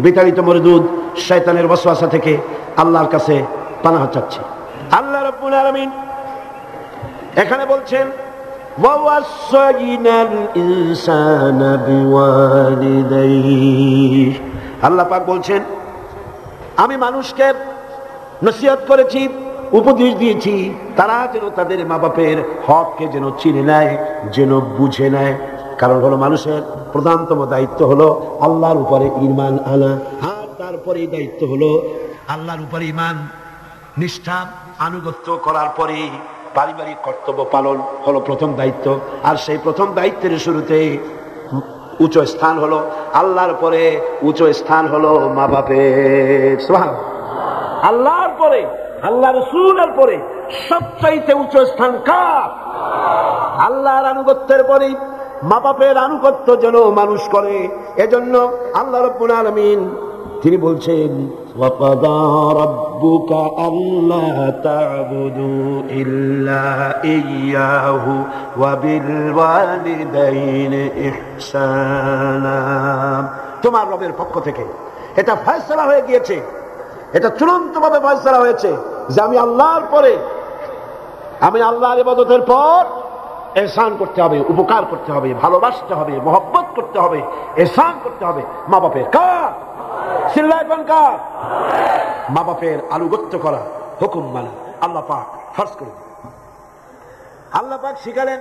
বিতাড়িত মরদুদ শয়তানের ওয়াসওয়াসা থেকে আল্লাহর কাছে পানাহ চাচ্ছি। আল্লাহ রাব্বুল আলামিন এখানে বলছেন ওয়াসাইনাল ইনসানা বিওয়ালিদাইহি, আল্লাহ পাক বলছেন আমি মানুষকে নসিহত করেছি, উপদেশ দিয়েছি, তারা যেন তাদের মা বাপের হককে যেন চিনে নেয়, যেন বুঝে নেয়। কারণ হলো মানুষের প্রধানতম দায়িত্ব হলো আল্লাহর উপরে ঈমান আনা, আর তারপরে দায়িত্ব হলো আল্লাহর উপরে ঈমান নিষ্ঠা আনুগত্য করার পরে পারিবারিক কর্তব্য পালন হলো প্রথম দায়িত্ব। আর সেই প্রথম দায়িত্বের শুরুতে উচ্চ স্থান হলো আল্লাহর পরে, উচ্চ স্থান হলো মা বাপের। সুবহানাল্লাহ। আল্লাহর পরে, আল্লাহ রাসূলের পরে সবচাইতে উচ্চ স্থান কার? আল্লাহর আনুগত্যের পরে মা বাপের আনুগত্য যেন মানুষ করে। এজন্য আল্লাহ রাব্বুল আলামিন তিনি বলছেন ওয়াকাদা রাব্বুকা আল্লা তা'বুদু ইল্লা ইয়্যাহু ওয়া বিল ওয়ালিদাইনি ইহসানা। তোমার রবের পক্ষ থেকে এটা ফয়সালা হয়ে গিয়েছে, এটা চূড়ান্তভাবে ফয়সালা হয়েছে যে আমি আল্লাহর পরে, আমি আল্লাহর ইবাদতের পর এহসান করতে হবে, উপকার করতে হবে, ভালোবাসতে হবে, মহব্বত করতে হবে, এহসান করতে হবে মা বাপের। কার? চিল্লায় কোন কার? মা বাপের আনুগত্য করা, হুকুম মানা আল্লাহ পাক ফরজ করে দিলেন। আল্লাহ পাক শিখালেন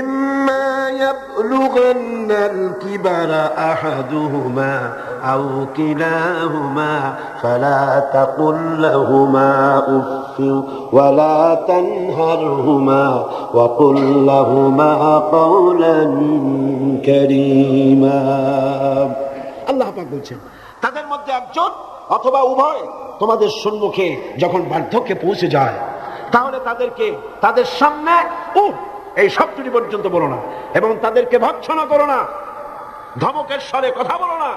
ইম্মা ইয়াবলুগান্নাল কিবারা আহাদুহুমা আও কিলাহুমা ফালা তাকুল লাহুমা উফফিন ওয়ালা তানহারহুমা ওয়া কুল লাহুমা কাওলান কারীমা। আল্লাহ পাক বলছেন তাদের মধ্যে একজন অথবা উভয় তোমাদের সম্মুখে যখন বার্ধক্যে পৌঁছে যায় তাহলে তাদেরকে তাদের সামনে এই শব্দটি পর্যন্ত বলো না, এবং তাদেরকে ভৎসনা করো না, ধমকের স্বরে কথা বলো না,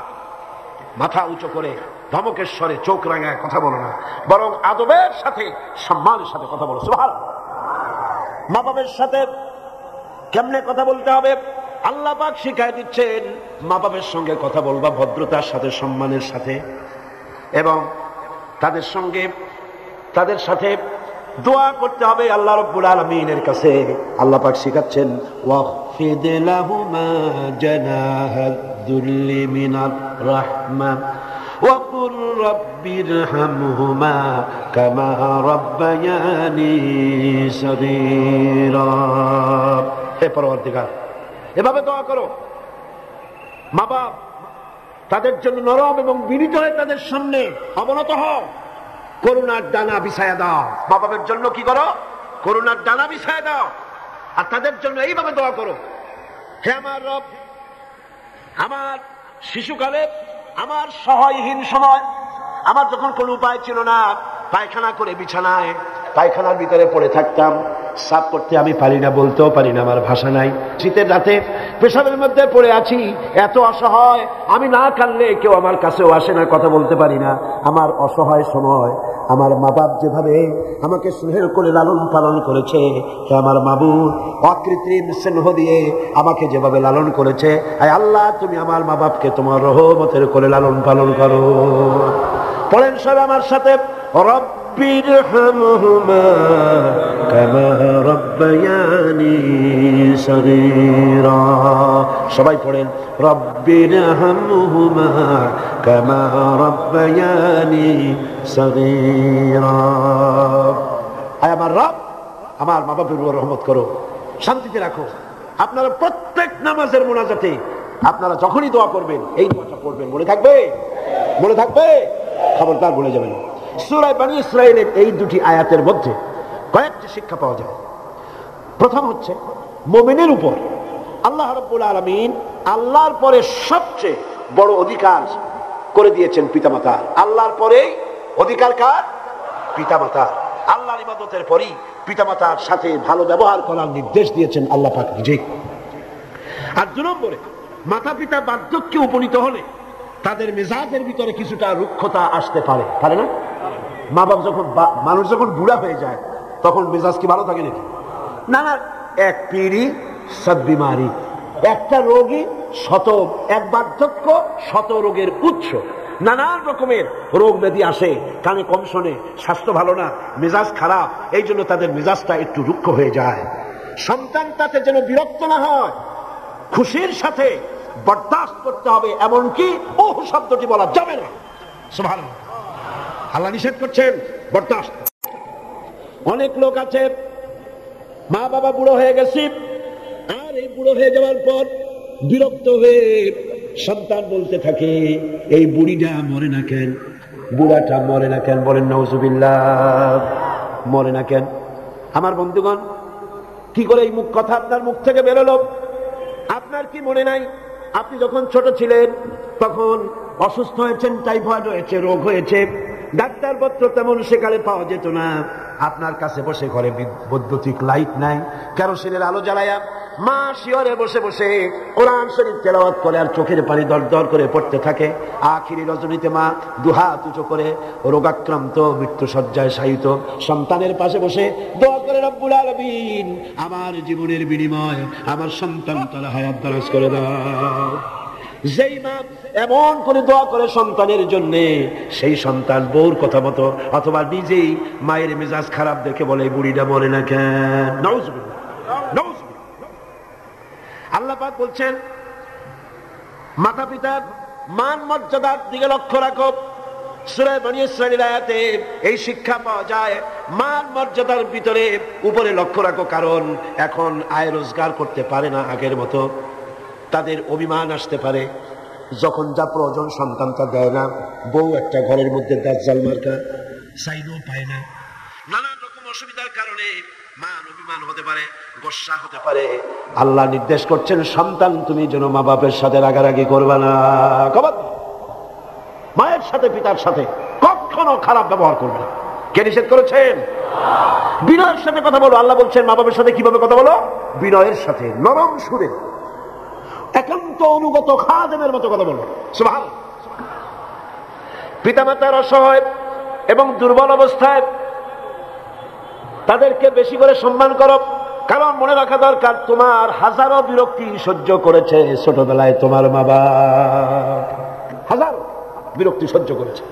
মাথা উঁচু করে ধমকের স্বরে চোখ রাঙায় কথা বলো না, বরং আদবের সাথে সম্মানের সাথে কথা বলো। সুবহানাল্লাহ। মা বাবার সাথে কেমনে কথা বলতে হবে আল্লাহ পাক শিখাই দিচ্ছেন। মা বাবার সঙ্গে কথা বলবা ভদ্রতার সাথে, সম্মানের সাথে, এবং তাদের সঙ্গে তাদের সাথে দোয়া করতে হবে আল্লাহ রাব্বুল আলামিনের কাছে। আল্লাহ পাক শিখাচ্ছেন ওয়াখফিদ লাহুমা জানাহাদ দুল্লি মিনার রাহমা ওয়া কুর রাব্বিরহামহুমা কামা রাব্বায়ানি সগীরা। হে পরওয়ারদিগার, এভাবে দোয়া করো। মা বাপ তাদের জন্য নরম এবং বিনীত হয়ে তাদের সামনে অবনত হও, করুণার ডানা বিছায়া দাও। মা বাপের জন্য কি করো? করুণার ডানা বিছায়া দাও, আর তাদের জন্য এইভাবে দোয়া করো হে আমার রব, আমার শিশুকালে, আমার সহায়হীন সময়, আমার যখন কোনো উপায় ছিল না, পায়খানা করে বিছানায় পায়খানার ভিতরে পড়ে থাকতাম, সাফ করতে আমি পারি না, বলতেও পারি না, আমার ভাষা নাই। শীতের রাতে পেশাবের মধ্যে পড়ে আছি, এত অসহায়, আমি না কাঁদলে কেউ আমার কাছেও আসে না, কথা বলতে পারি না। আমার অসহায় সময় আমার মা বাপ যেভাবে আমাকে স্নেহের করে লালন পালন করেছে, আমার মাবুদ অকৃত্রিম স্নেহ দিয়ে আমাকে যেভাবে লালন করেছে, আয় আল্লাহ তুমি আমার মা বাপকে তোমার রহমতের করে লালন পালন করো। পড়েন সব আমার সাথে রব্বিরহামহুমা কামা রাব্বায়ানি সগীরা। সবাই পড়েন রব্বিরহামহুমা কামা রাব্বায়ানি সগীরা। আয় আমার রব, আমার মা বাপের উপর রহমত করো, শান্তিতে রাখো। আপনারা প্রত্যেক নামাজের মোনাজাতে আপনারা যখনই দোয়া করবেন এই দোয়াটা পড়বেন, মনে থাকবে? মনে থাকবে? খবরদার ভুলে যাবেন। সূরা বনী ইসরাঈলের এই দুটি আয়াতের মধ্যে কয়েকটি শিক্ষা পাওয়া যায়। প্রথম হচ্ছে মুমিনের উপর আল্লাহ রাব্বুল আলামিন আল্লাহর পরে সবচেয়ে বড় অধিকার করে দিয়েছেন পিতামাতার। আল্লাহর পরে অধিকার কার? পিতামাতার। আল্লাহর ইবাদতের পরই পিতামাতার সাথে ভালো ব্যবহার করার নির্দেশ দিয়েছেন আল্লাহ পাক নিজে। আর 2 নম্বরে মাতা পিতা বার্ধক্যে উপনীত হলে তাদের মেজাজের ভিতরে কিছুটা রুক্ষতা আসতে পারে, পারে না? মা বাপ যখন, মানুষ যখন বুড়া হয়ে যায় তখন মেজাজ কি ভালো থাকে নাকি? না না, এক পিড়ি সব বিমারি, একটা রোগী শত, এক বার্ধক্য শত রোগের উৎস। নানান রকমের রোগ ব্যাধি আসে, কানে কম শোনে, স্বাস্থ্য ভালো না, মেজাজ খারাপ, এই জন্য তাদের মেজাজটা একটু রুক্ষ হয়ে যায়। সন্তান তাতে যেন বিরক্ত না হয়, খুশির সাথে বরদাস্ত করতে হবে, এমনকি ওহ শব্দটি বলা যাবে না। সুবহানাল্লাহ, আল্লাহ নিষেধ করছেন বরদাস্ত। অনেক লোক আছে মা বাবা বুড়ো হয়ে গেছি, আর এই বুড়ো হয়ে যাওয়ার পর বিরক্ত হয়ে সন্তান বলতে থাকে, এই বুড়িটা মরে না কেন, বুড়াটা মরে না কেন, বলেন নাউজুবিল্লাহ, মরে না কেন। আমার বন্ধুগণ, কি করে এই কথা আপনার মুখ থেকে বেরোলো? আপনার কি মনে নাই আপনি যখন ছোট ছিলেন তখন অসুস্থ হয়েছেন, টাইফয়েড হয়েছে, রোগ হয়েছে, ডাক্তারপত্র তেমন সেকালে পাওয়া যেত না, আপনার কাছে বসে ঘরে বৈদ্যুতিক লাইট নাই, কেরোসিনের আলো জ্বালায়া মা শিয়রে বসে বসে কোরআন শরীফ তেলাওয়াত করে আর চোখের পানি দরদর করে পড়তে থাকে। আখিরি রজনীতে মা দুহাত উঁচু করে রোগাক্রান্ত মৃত্যু শয্যায় শায়িত সন্তানের পাশে বসে দোয়া করে, রব্বুল আলামিন আমার জীবনের বিনিময় আমার সন্তান তারা হায়াত দারাজ করে দাও। যেই মা এমন করে দোয়া করে সন্তানের জন্য, সেই সন্তান বউর কথা মতো অথবা নিজেই মায়ের মেজাজ খারাপ দেখে বলে, বুড়িটা মরে না কেন। নাউজুবিল্লাহ, নাউজুবিল্লাহ। আল্লাহ পাক বলছেন, মাতা পিতার মান মর্যাদার দিকে লক্ষ্য রাখো। সূরা বনী ইসরাঈল আয়াতে এই শিক্ষা পাওয়া যায়, মান মর্যাদার ভিতরে উপরে লক্ষ্য রাখো, কারণ এখন আয় রোজগার করতে পারে না আগের মতো, তাদের অভিমান আসতে পারে, যখন যা প্রয়োজন সন্তানটা দেয় না, বউ একটা ঘরের মধ্যে দাজ্জাল মার্কা, চাইলেও পায় না, নানান রকম অসুবিধার কারণে মান অভিমান হতে পারে, গোসা হতে পারে। আল্লাহ নির্দেশ করছেন, সন্তান তুমি যেন মা বাপের সাথে রাগারাগি করবে না, মায়ের সাথে পিতার সাথে কখনো খারাপ ব্যবহার করবে না। কে নিষেধ করেছেন? বিনয়ের সাথে কথা বলো। আল্লাহ বলছেন মা বাপের সাথে কিভাবে কথা বলো? বিনয়ের সাথে, নরম সুরে, একান্ত অনুগত খাদেমের মতো কথা বলো। সুবহানাল্লাহ। পিতামাতার অসহায় এবং দুর্বল অবস্থায় তাদেরকে বেশি করে সম্মান করো, কারণ মনে রাখা দরকার, তোমার হাজারো বিরক্তি সহ্য করেছে ছোটবেলায় তোমার মা বাপ, হাজারো বিরক্তি সহ্য করেছে,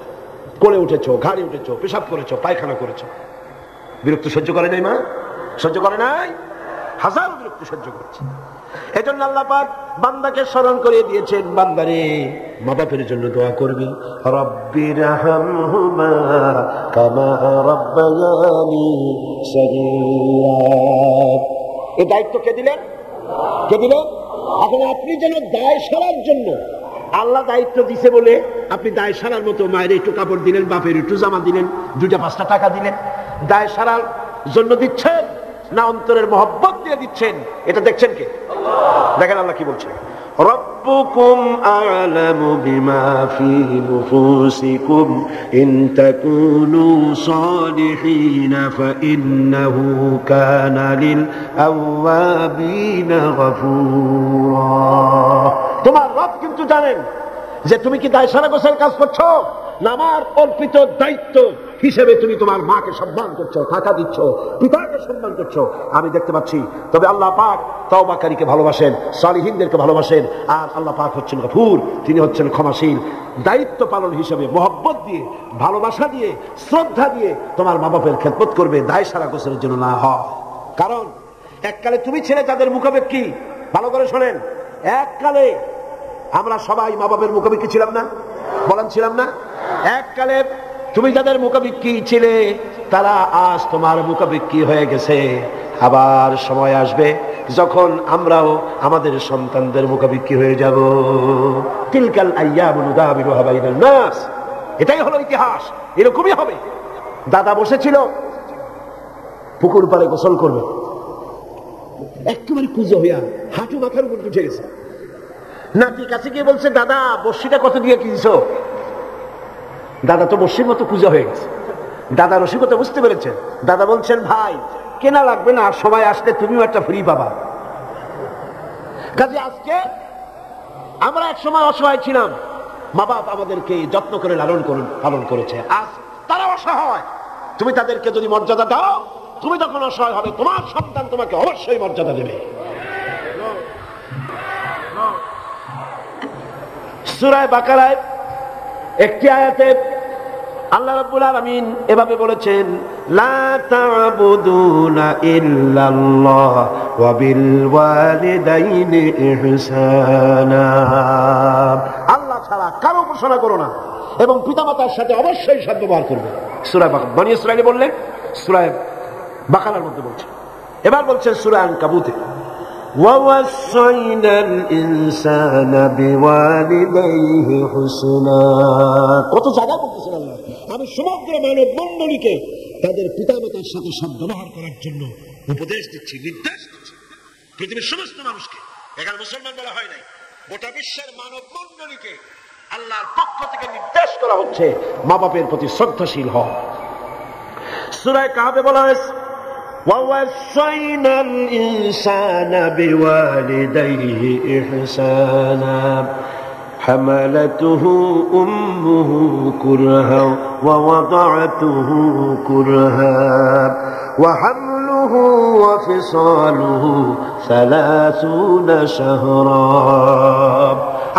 কোলে উঠেছো, ঘাড়ে উঠেছো, পেশাব করেছো, পায়খানা করেছো, বিরক্তি সহ্য করে নাই মা? সহ্য করে নাই? হাজারো বিরক্তি সহ্য করেছে। এজন্য আল্লাহ পাক বান্দাকে স্মরণ করিয়ে দিয়েছেন, বান্দারে মা বাপের জন্য দোয়া করবি, রব্বিরহামহুমা কামা রাব্বায়ানি সগীরা। এই দায়িত্ব কে দিলেন? কে দিলেন? এখন আপনি যেন দায় সারার জন্য, আল্লাহ দায়িত্ব দিছে বলে আপনি দায় সারার মতো মায়ের একটু কাপড় দিলেন, বাপের একটু জামা দিলেন, 2-5 টাকা দিলেন, দায় সারার জন্য দিচ্ছেন না অন্তরের মহব্বত দিয়ে দিচ্ছেন? এটা দেখছেন কে? দেখেন আল্লাহ কি বলছেন, রব্বুকুম আ'লামু বিমা ফি নুফুসিকুম ইন তাকুনু সালিহিন ফাইন্নাহু কানা লিল আওয়াবিনা গফুরা। তোমার রব কিন্তু জানেন যে তুমি কি দায় সারা গোছের কাজ করছো, না আমার অর্পিত দায়িত্ব হিসেবে তুমি তোমার মাকে সম্মান করছো, টাকা দিচ্ছ, পিতাকে সম্মান করছো, আমি দেখতে পাচ্ছি। তবে আল্লাহ পাক তওবাকারীকে ভালোবাসেন, সালিহিনদেরকে ভালোবাসেন, আর আল্লাহ পাক হচ্ছেন গফুর, তিনি হচ্ছেন ক্ষমাশীল। দায়িত্ব পালন হিসেবে মহব্বত দিয়ে, ভালোবাসা দিয়ে, শ্রদ্ধা দিয়ে তোমার মা বাপের খেদমত করবে, দায় সারা গোছের জন্য না হয়। কারণ এককালে তুমি ছেলে তাদের মুখাপেক্ষী। ভালো করে শোনেন, এককালে আমরা সবাই মা বাপের মুখাপেক্ষী ছিলাম না? বলেন ছিলাম না? এককালে তুমি যাদের মুখাপেক্ষী ছিলে তারা আজ তোমার মুখাপেক্ষী হয়ে গেছে। আবার সময় আসবে যখন আমরাও আমাদের সন্তানদের মুখাপেক্ষী হয়ে যাব। তিলকাল আইয়ামু নুদাবিলুহা বাইনান নাস। এটাই হলো ইতিহাস, এরকমই হবে। দাদা বসেছিল পুকুর পাড়ে গোসল করবে, একেবারে কুজো হইয়া হাঁটু মাথার উপর উঠে গেছে। নাতি কাছে গিয়ে বলছে, দাদা বর্ষিটা কত দিয়ে কিনছো? দাদা তো বর্ষির মতো কুজো হয়ে গেছে। দাদা রসিকতা বুঝতে পেরেছেন। দাদা বলছেন, ভাই কেনা লাগবে না, সময় আসলে তুমিও একটা ফ্রি পাবা। কাজে আজকে আমরা এক সময় অসহায় ছিলাম, মা বাপ আমাদেরকে যত্ন করে লালন পালন করেছে। আজ তারা অসহায়, তুমি তাদেরকে যদি মর্যাদা দাও, তুমি তখন অসহায় হবে, তোমার সন্তান তোমাকে অবশ্যই মর্যাদা দেবে। সূরা বাকারায় একটি আয়াতে আল্লাহ রাব্বুল আলামিন এভাবে বলেছেন, লা তা'বুদুনা ইল্লাল্লাহ ওয়া বিল ওয়ালিদাইনি ইহসানা। আল্লাহ ছাড়া কারো উপাসনা করো না এবং পিতামাতার সাথে অবশ্যই সদ্ব্যবহার করবে। সূরা বাকারা বনী ইসরাঈলে বললেন, সূরা বাকারার মধ্যে বলছে। এবার বলছেন সূরা আনকাবুতে, وَوَصَّيْنَا الْإِنسَانَ بِوَالِدَيْهِ حُسْنًا। কত জায়গা বলতেছেন আল্লাহ, আমি সমগ্র মানব মণ্ডলীকে তাদের পিতামাতার সাথে সদ্ব্যবহার করার জন্য উপদেশ দিচ্ছি, নির্দেশ দিচ্ছি। পৃথিবীর সমস্ত মানুষকে, এখানে মুসলমান বলা হয় নাই, গোটা বিশ্বের মানব মণ্ডলীকে আল্লাহর পক্ষ থেকে নির্দেশ করা হচ্ছে মা বাপের প্রতি শ্রদ্ধাশীল হও। সূরা কাহফে বলা হয়েছে, وَوَصَّيْنَا الْإِنسَانَ بِوَالِدَيْهِ إِحْسَانًا حَمَلَتْهُ أُمُّهُ كُرْهًا وَوَضَعَتْهُ كُرْهًا وَحَمْلُهُ وَفِصَالُهُ 30 شهرا।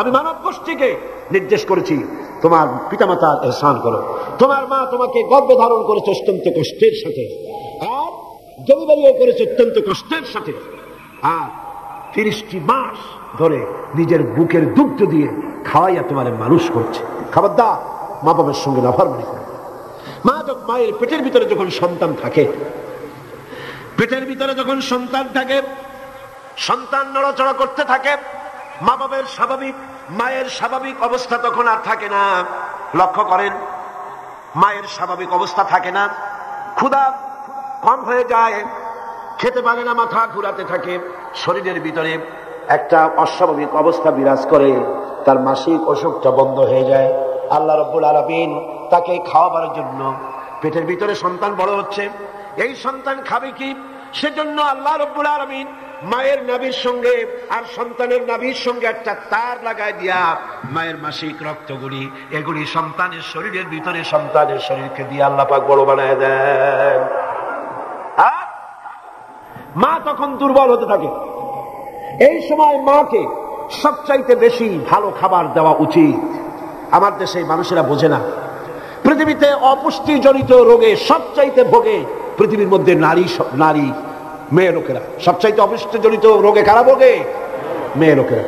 আমি মানব গোষ্ঠীকে নির্দেশ করেছি তোমার পিতামাতার ইহসান করো। তোমার মা তোমাকে গর্ভে ধারণ করেছে অত্যন্ত কষ্টের সাথে, আর জমিবাড়িও করেছে অত্যন্ত কষ্টের সাথে, আর 30টি মাস ধরে নিজের বুকের দুগ্ধ দিয়ে খাওয়াইয়া তোমার মানুষ করছে। খবরদার মা বাবার সঙ্গে নাফরমানি করো। মায়ের পেটের ভিতরে যখন সন্তান থাকে, পেটের ভিতরে যখন সন্তান থাকে, সন্তান নড়াচড়া করতে থাকে, মা বাবার স্বাভাবিক, মায়ের স্বাভাবিক অবস্থা তখন আর থাকে না। লক্ষ্য করেন, মায়ের স্বাভাবিক অবস্থা থাকে না, ক্ষুধা কম হয়ে যায়, খেতে পারে না, মাথা ঘুরাতে থাকে, শরীরের ভিতরে একটা অস্বাভাবিক অবস্থা বিরাজ করে, তার মাসিক অসুখটা বন্ধ হয়ে যায়। আল্লাহ রাব্বুল আলামিন তাকে খাওয়াবার জন্য, পেটের ভিতরে সন্তান বড় হচ্ছে, এই সন্তান খাবে কি, সেজন্য আল্লাহ রাব্বুল আলামিন মায়ের নাভির সঙ্গে আর সন্তানের নাভির সঙ্গে একটা তার লাগায় দিয়া মায়ের মাসিক রক্তগুলি, এগুলি সন্তানের শরীরের ভিতরে, সন্তানের শরীরকে দিয়ে আল্লাহ পাক বড় বানায় দেন। মা তখন দুর্বল হতে থাকে। এই সময় মাকে সবচাইতে বেশি ভালো খাবার দেওয়া উচিত। আমার দেশে মানুষেরা বোঝে না, পৃথিবীতে অপুষ্টিজনিত রোগে সবচাইতে ভোগে পৃথিবীর মধ্যে নারী মেয়ে লোকেরা। সবচাইতে অপুষ্টিজনিত রোগে কারা ভোগে? মেয়ে লোকেরা।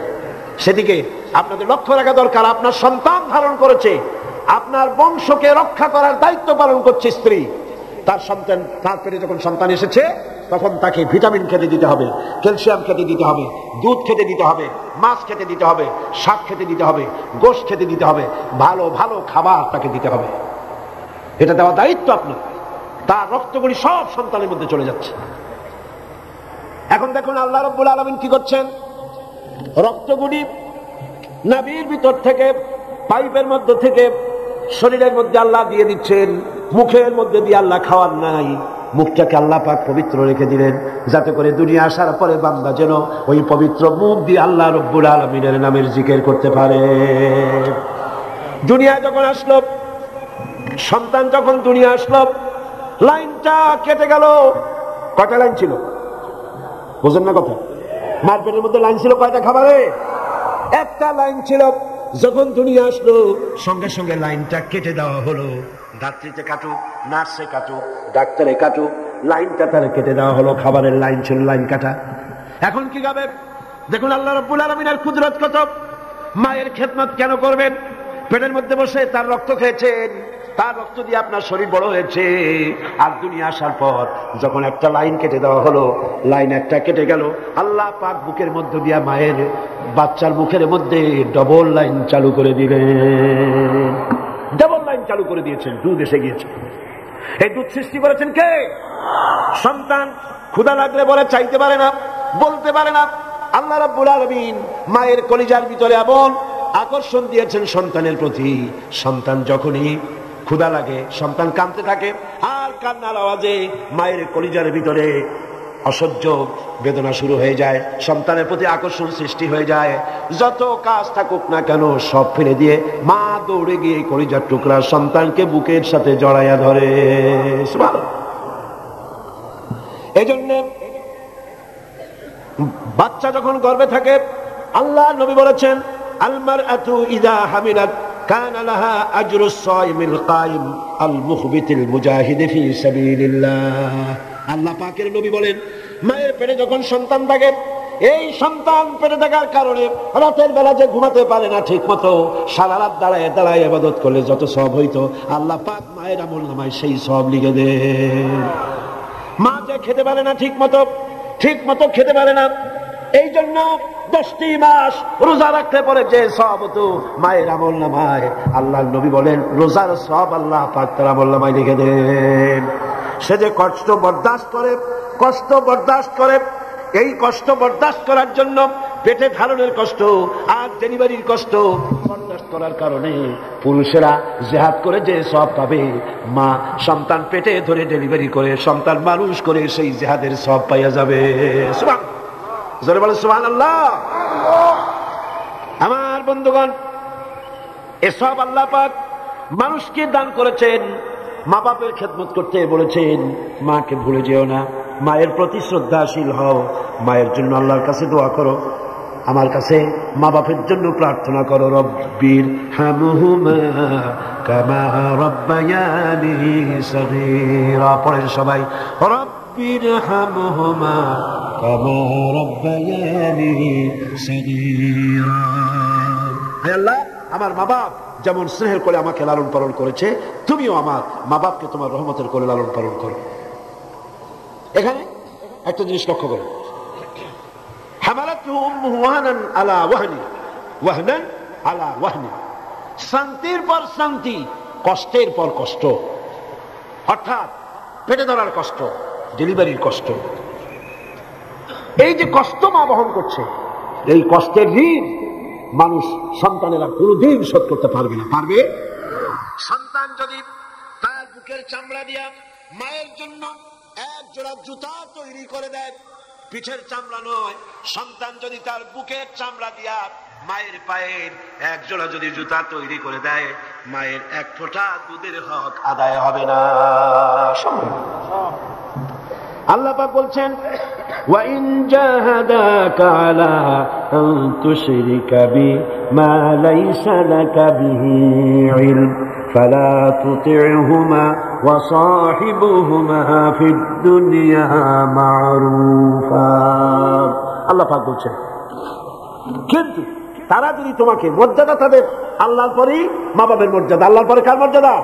সেদিকে আপনাদের লক্ষ্য রাখা দরকার। আপনার সন্তান ধারণ করেছে, আপনার বংশকে রক্ষা করার দায়িত্ব পালন করছে স্ত্রী। তার সন্তান, তার পেটে যখন সন্তান এসেছে, তখন তাকে ভিটামিন খেতে দিতে হবে, ক্যালসিয়াম খেতে দিতে হবে, দুধ খেতে দিতে হবে, মাছ খেতে দিতে হবে, শাক খেতে দিতে হবে, গোশত খেতে দিতে হবে, ভালো ভালো খাবার তাকে দিতে হবে। এটা দেওয়া দায়িত্ব আপনার। তার রক্তগুলি সব সন্তানের মধ্যে চলে যাচ্ছে। এখন দেখুন আল্লাহ রাব্বুল আলামিন কি করছেন, রক্তগুলি নাভির ভিতর থেকে, পাইপের মধ্যে থেকে শরীরের মধ্যে আল্লাহ দিয়ে দিচ্ছেন, মুখের মধ্যে দিয়ে আল্লাহ খাওয়ার নাই, মুখটাকে আল্লাহ পাক পবিত্র রেখে দিলেন, যাতে করে দুনিয়া আসার পরে বান্দা যেন ওই পবিত্র মুখ দিয়ে আল্লাহ রাব্বুল আলামিনের নামের জিকির করতে পারে। দুনিয়া যখন আসলো, সন্তান যখন দুনিয়া আসলো, লাইনটা কেটে গেল। কয়টা লাইন ছিল বুঝেন না কথা? মার পেটের মধ্যে লাইন ছিল কয়টা খাবারে? একটা লাইন ছিল। যখন দুনিয়া আসলো, সঙ্গে সঙ্গে লাইনটা কেটে দেওয়া হলো। ডাক্তারিতে কাটুক, নার্সে কাটুক, ডাক্তারে কাটুক, লাইনটা তারা কেটে দেওয়া হলো। খাবারের লাইন ছিল, লাইন কাটা। এখন কি খাবে? দেখুন আল্লাহ রাব্বুল আলামিনের কুদরত কত। মায়ের খেদমত কেন করবেন? পেটের মধ্যে বসে তার রক্ত খেয়েছেন, তার রক্ত দিয়ে আপনার শরীর বড় হয়েছে। আর দুনিয়া আসার পর যখন একটা লাইন কেটে দেওয়া হলো, লাইন একটা কেটে গেল, আল্লাহ পাক বুকের মধ্যে দিয়া মায়ের বাচ্চার মুখের মধ্যে ডবল লাইন চালু করে দিলেন। ডবল লাইন চালু করে দিয়েছেন, দুধ এসে গিয়েছে। এই দুধ সৃষ্টি করেছেন কে? সন্তান। ক্ষুধা লাগলে বলে চাইতে পারে না, বলতে পারে না। আল্লাহ রাব্বুল আলামিন মায়ের কলিজার ভিতরে এমন আকর্ষণ দিয়েছেন সন্তানের প্রতি। সন্তান যখনই ক্ষুধা লাগে, সন্তান কাঁদতে থাকে, আর কান্নার আওয়াজে মায়ের কলিজার ভিতরে অসহ্য বেদনা শুরু হয়ে যায়, সন্তানের প্রতি আকর্ষণ সৃষ্টি হয়ে যায়। যত কাজ থাকুক না কেন সব ফেলে দিয়ে মা দৌড়ে গিয়ে কলিজার টুকরা সন্তানকে বুকের সাথে জড়াইয়া ধরে। এজন্য বাচ্চা যখন গর্ভে থাকে, আল্লাহ নবী বলেছেন, আল মারআতু ইযা হামিলাত কানা লাহা আজরুস সাইমিল কাইম আল মুখবিতিল মুজাহিদ ফি সাবিলিল্লাহ। আল্লাহ পাকের নবী বলেন, মায়ের পেটে যখন সন্তান থাকে, এই সন্তান পেটে থাকার কারণে রাতের বেলা যে ঘুমাতে পারে না ঠিক মতো, সারা রাত দাঁড়ায় দাঁড়ায় ইবাদত করলে যত সওয়াব হইতো, আল্লাহ পাক মায়ের আমলনামায় সেই সওয়াব লিখে দেন। মা যে খেতে পারে না ঠিক মতো খেতে পারে না, এই জন্য 10টি মাস রোজা রাখতে পারে যে সওয়াব হতো মায়ের আমলনামায়, আল্লাহর নবী বলেন রোজার সওয়াব আল্লাহ পাক তার আমলনামায় লিখে দেন। সে যে কষ্ট বরদাস্ত করে, এই কষ্ট বরদাস্ত করার জন্য পেটে ধারণের কষ্ট আর ডেলিভারির কষ্ট বরদাস্ত করার কারণে পুরুষেরা জিহাদ করে যে সওয়াব পাবে, মা সন্তান পেটে ধরে ডেলিভারি করে সন্তান মানুষ করে সেই জিহাদের সওয়াব পাইয়া যাবে। সুবহানাল্লাহ, জোরে বলেন সুবহানাল্লাহ। আমার বন্ধুগণ, এ সওয়াব আল্লাহ পাক মানুষকে দান করেছেন। মা বাপের খেদমত করতে বলেছেন, মাকে ভুলে যেও না, মায়ের প্রতি শ্রদ্ধাশীল হও, মায়ের জন্য আল্লাহর কাছে দোয়া করো, আমার কাছে মা বাপের জন্য প্রার্থনা করো। রব্বির হামহুমা কামা রাব্বায়ানি সগীরা, পড়েন সবাই, রব্বির হামহুমা কামা রাব্বায়ানি সগীরা। হে আল্লাহ, আমার মা বাপ যেমন স্নেহের কোলে আমাকে লালন পালন করেছে, তুমিও আমার মা বাপকে তোমার রহমতের কোলে লালন পালন করো। এখানে একটা জিনিস লক্ষ্য করো, হামালাতুহু উম্মুহু ওয়াহনান আলা ওয়াহনি, শান্তির পর শান্তি, কষ্টের পর কষ্ট, অর্থাৎ পেটে ধরার কষ্ট, ডেলিভারির কষ্ট, এই যে কষ্ট মা বহন করছে, এই কষ্টের ঋণ মানুষ সন্তানেরা কোনদিন শোধ করতে পারবে না। পারবে? সন্তান যদি তার বুকের চামড়া দিয়া মায়ের জন্য এক জোড়া জুতা তৈরি করে দেয়, পিঠের চামড়া নয়, সন্তান যদি তার বুকের চামড়া দিয়া মায়ের পায়ের এক জোড়া যদি জুতা তৈরি করে দেয়, মায়ের এক ফোঁটা দুধের হক আদায় হবে না। আল্লাহ পাক বলছেন, ওয়া ইন জাহাদাকা আলা আন তুশরিকা বি মা লাইসা লাকা বিহি ইলম ফালা তুতি'হুমা ওয়া সাহিবুহুমা ফিদ দুনিয়া মা'রুফা। আল্লাহ পাক বলছেন, কিন্তু তারা যদি তোমাকে, মর্যাদা তাদের আল্লাহর পরেই মা বাপের মর্যাদা, আল্লাহর পরে কার মর্যাদা?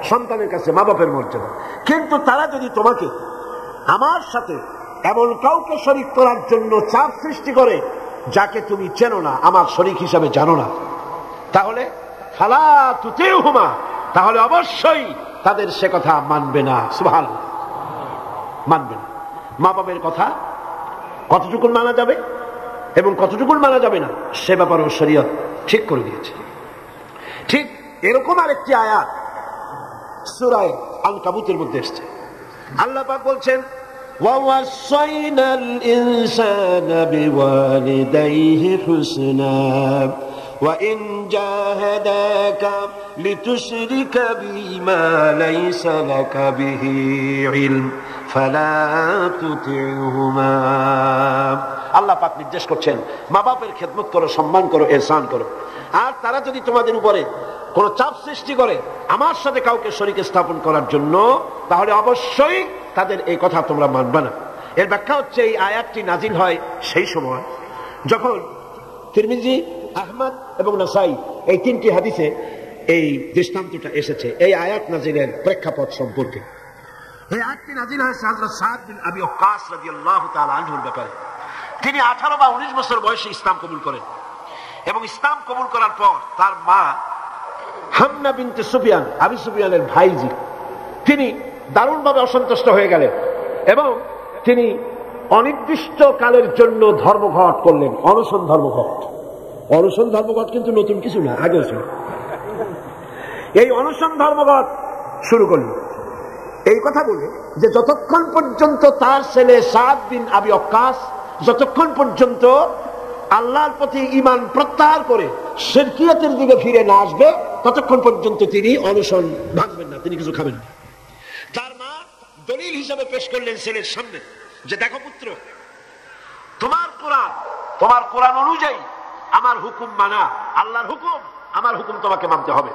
সন্তানের কাছে মা বাপের মর্যাদা। কিন্তু তারা যদি তোমাকে আমার সাথে এমন কাউকে শরীক করার জন্য চাপ সৃষ্টি করে যাকে তুমি চেনো না, আমার শরীক হিসাবে জানো না, তাহলে ফালা তুতি'হুমা, তাহলে অবশ্যই তাদের সে কথা মানবে না। সুবহানাল্লাহ, মানবে না। মা বাপের কথা কতটুকু মানা যাবে এবং কতটুকু মানা যাবে না, সে ব্যাপারেও শরীয়ত ঠিক করে দিয়েছে। ঠিক এরকম আরেকটি আয়াত সূরা আনকাবুতের মধ্যে এসেছে। আল্লাহ পাক বলছেন, وَوَصَّيْنَا الْإِنسَانَ بِوَالِدَيْهِ حُسْنًا وَإِنْ جَاهَدَاكَ لِتُشْرِكَ بِي مَا لَيْسَ لَكَ بِهِ عِلْمٌ فَلَا تُطِعْهُمَا। আল্লাহ পাক নির্দেশ করছেন, মা বাপের খেদমত করো, সম্মান করো, ইহসান করো। আর তারা যদি তোমাদের উপরে কোন চাপ সৃষ্টি করে আমার সাথে কাউকে শরীক স্থাপন করার জন্য, তাহলে অবশ্যই তাদের এই কথা তোমরা মানবে না। এর ব্যাখ্যা হচ্ছে, এই আয়াতটি নাজিল হয় সেই সময় যখন তিরমিজি, আহমদ এবং নাসাই এই তিনটি হাদিসে এই দৃষ্টান্তটা এসেছে এই আয়াত নাজিলের প্রেক্ষাপট সম্পর্কে। এই আয়াতটি নাজিল হয়েছে হযরত সাদ বিন আবি ওয়াক্কাস রাদিয়াল্লাহু তাআলা আনহুর ব্যাপারে। তিনি 18 বা 19 বছর বয়সে ইসলাম কবুল করেন এবং ইসলাম কবুল করার পর তার মা হামনা বিনতে সুফিয়ান, আবু সুফিয়ানের ভাইজি, তিনি দারুণভাবে অসন্তুষ্ট হয়ে গেলেন এবং তিনি অনির্দিষ্ট কালের জন্য ধর্মঘট করলেন। অনশন ধর্মঘট কিন্তু নতুন কিছু না, আগেও ছিল। এই অনশন ধর্মঘট শুরু করলেন এই কথা বলে যে যতক্ষণ পর্যন্ত তার ছেলে সাদ বিন আবি ওয়াক্কাস যতক্ষণ পর্যন্ত আল্লাহর প্রতি ঈমান প্রত্যাহার করে শিরকিয়াতের দিকে ফিরে না আসবে, ততক্ষণ পর্যন্ত তিনি অনশন ভাঙবেন না, তিনি কিছু খাবেন না। তার মা দলিল হিসাবে পেশ করলেন ছেলের সামনে যে, দেখো পুত্র, তোমার কোরআন অনুযায়ী আমার হুকুম মানা, আল্লাহর হুকুম, আমার হুকুম তোমাকে মানতে হবে।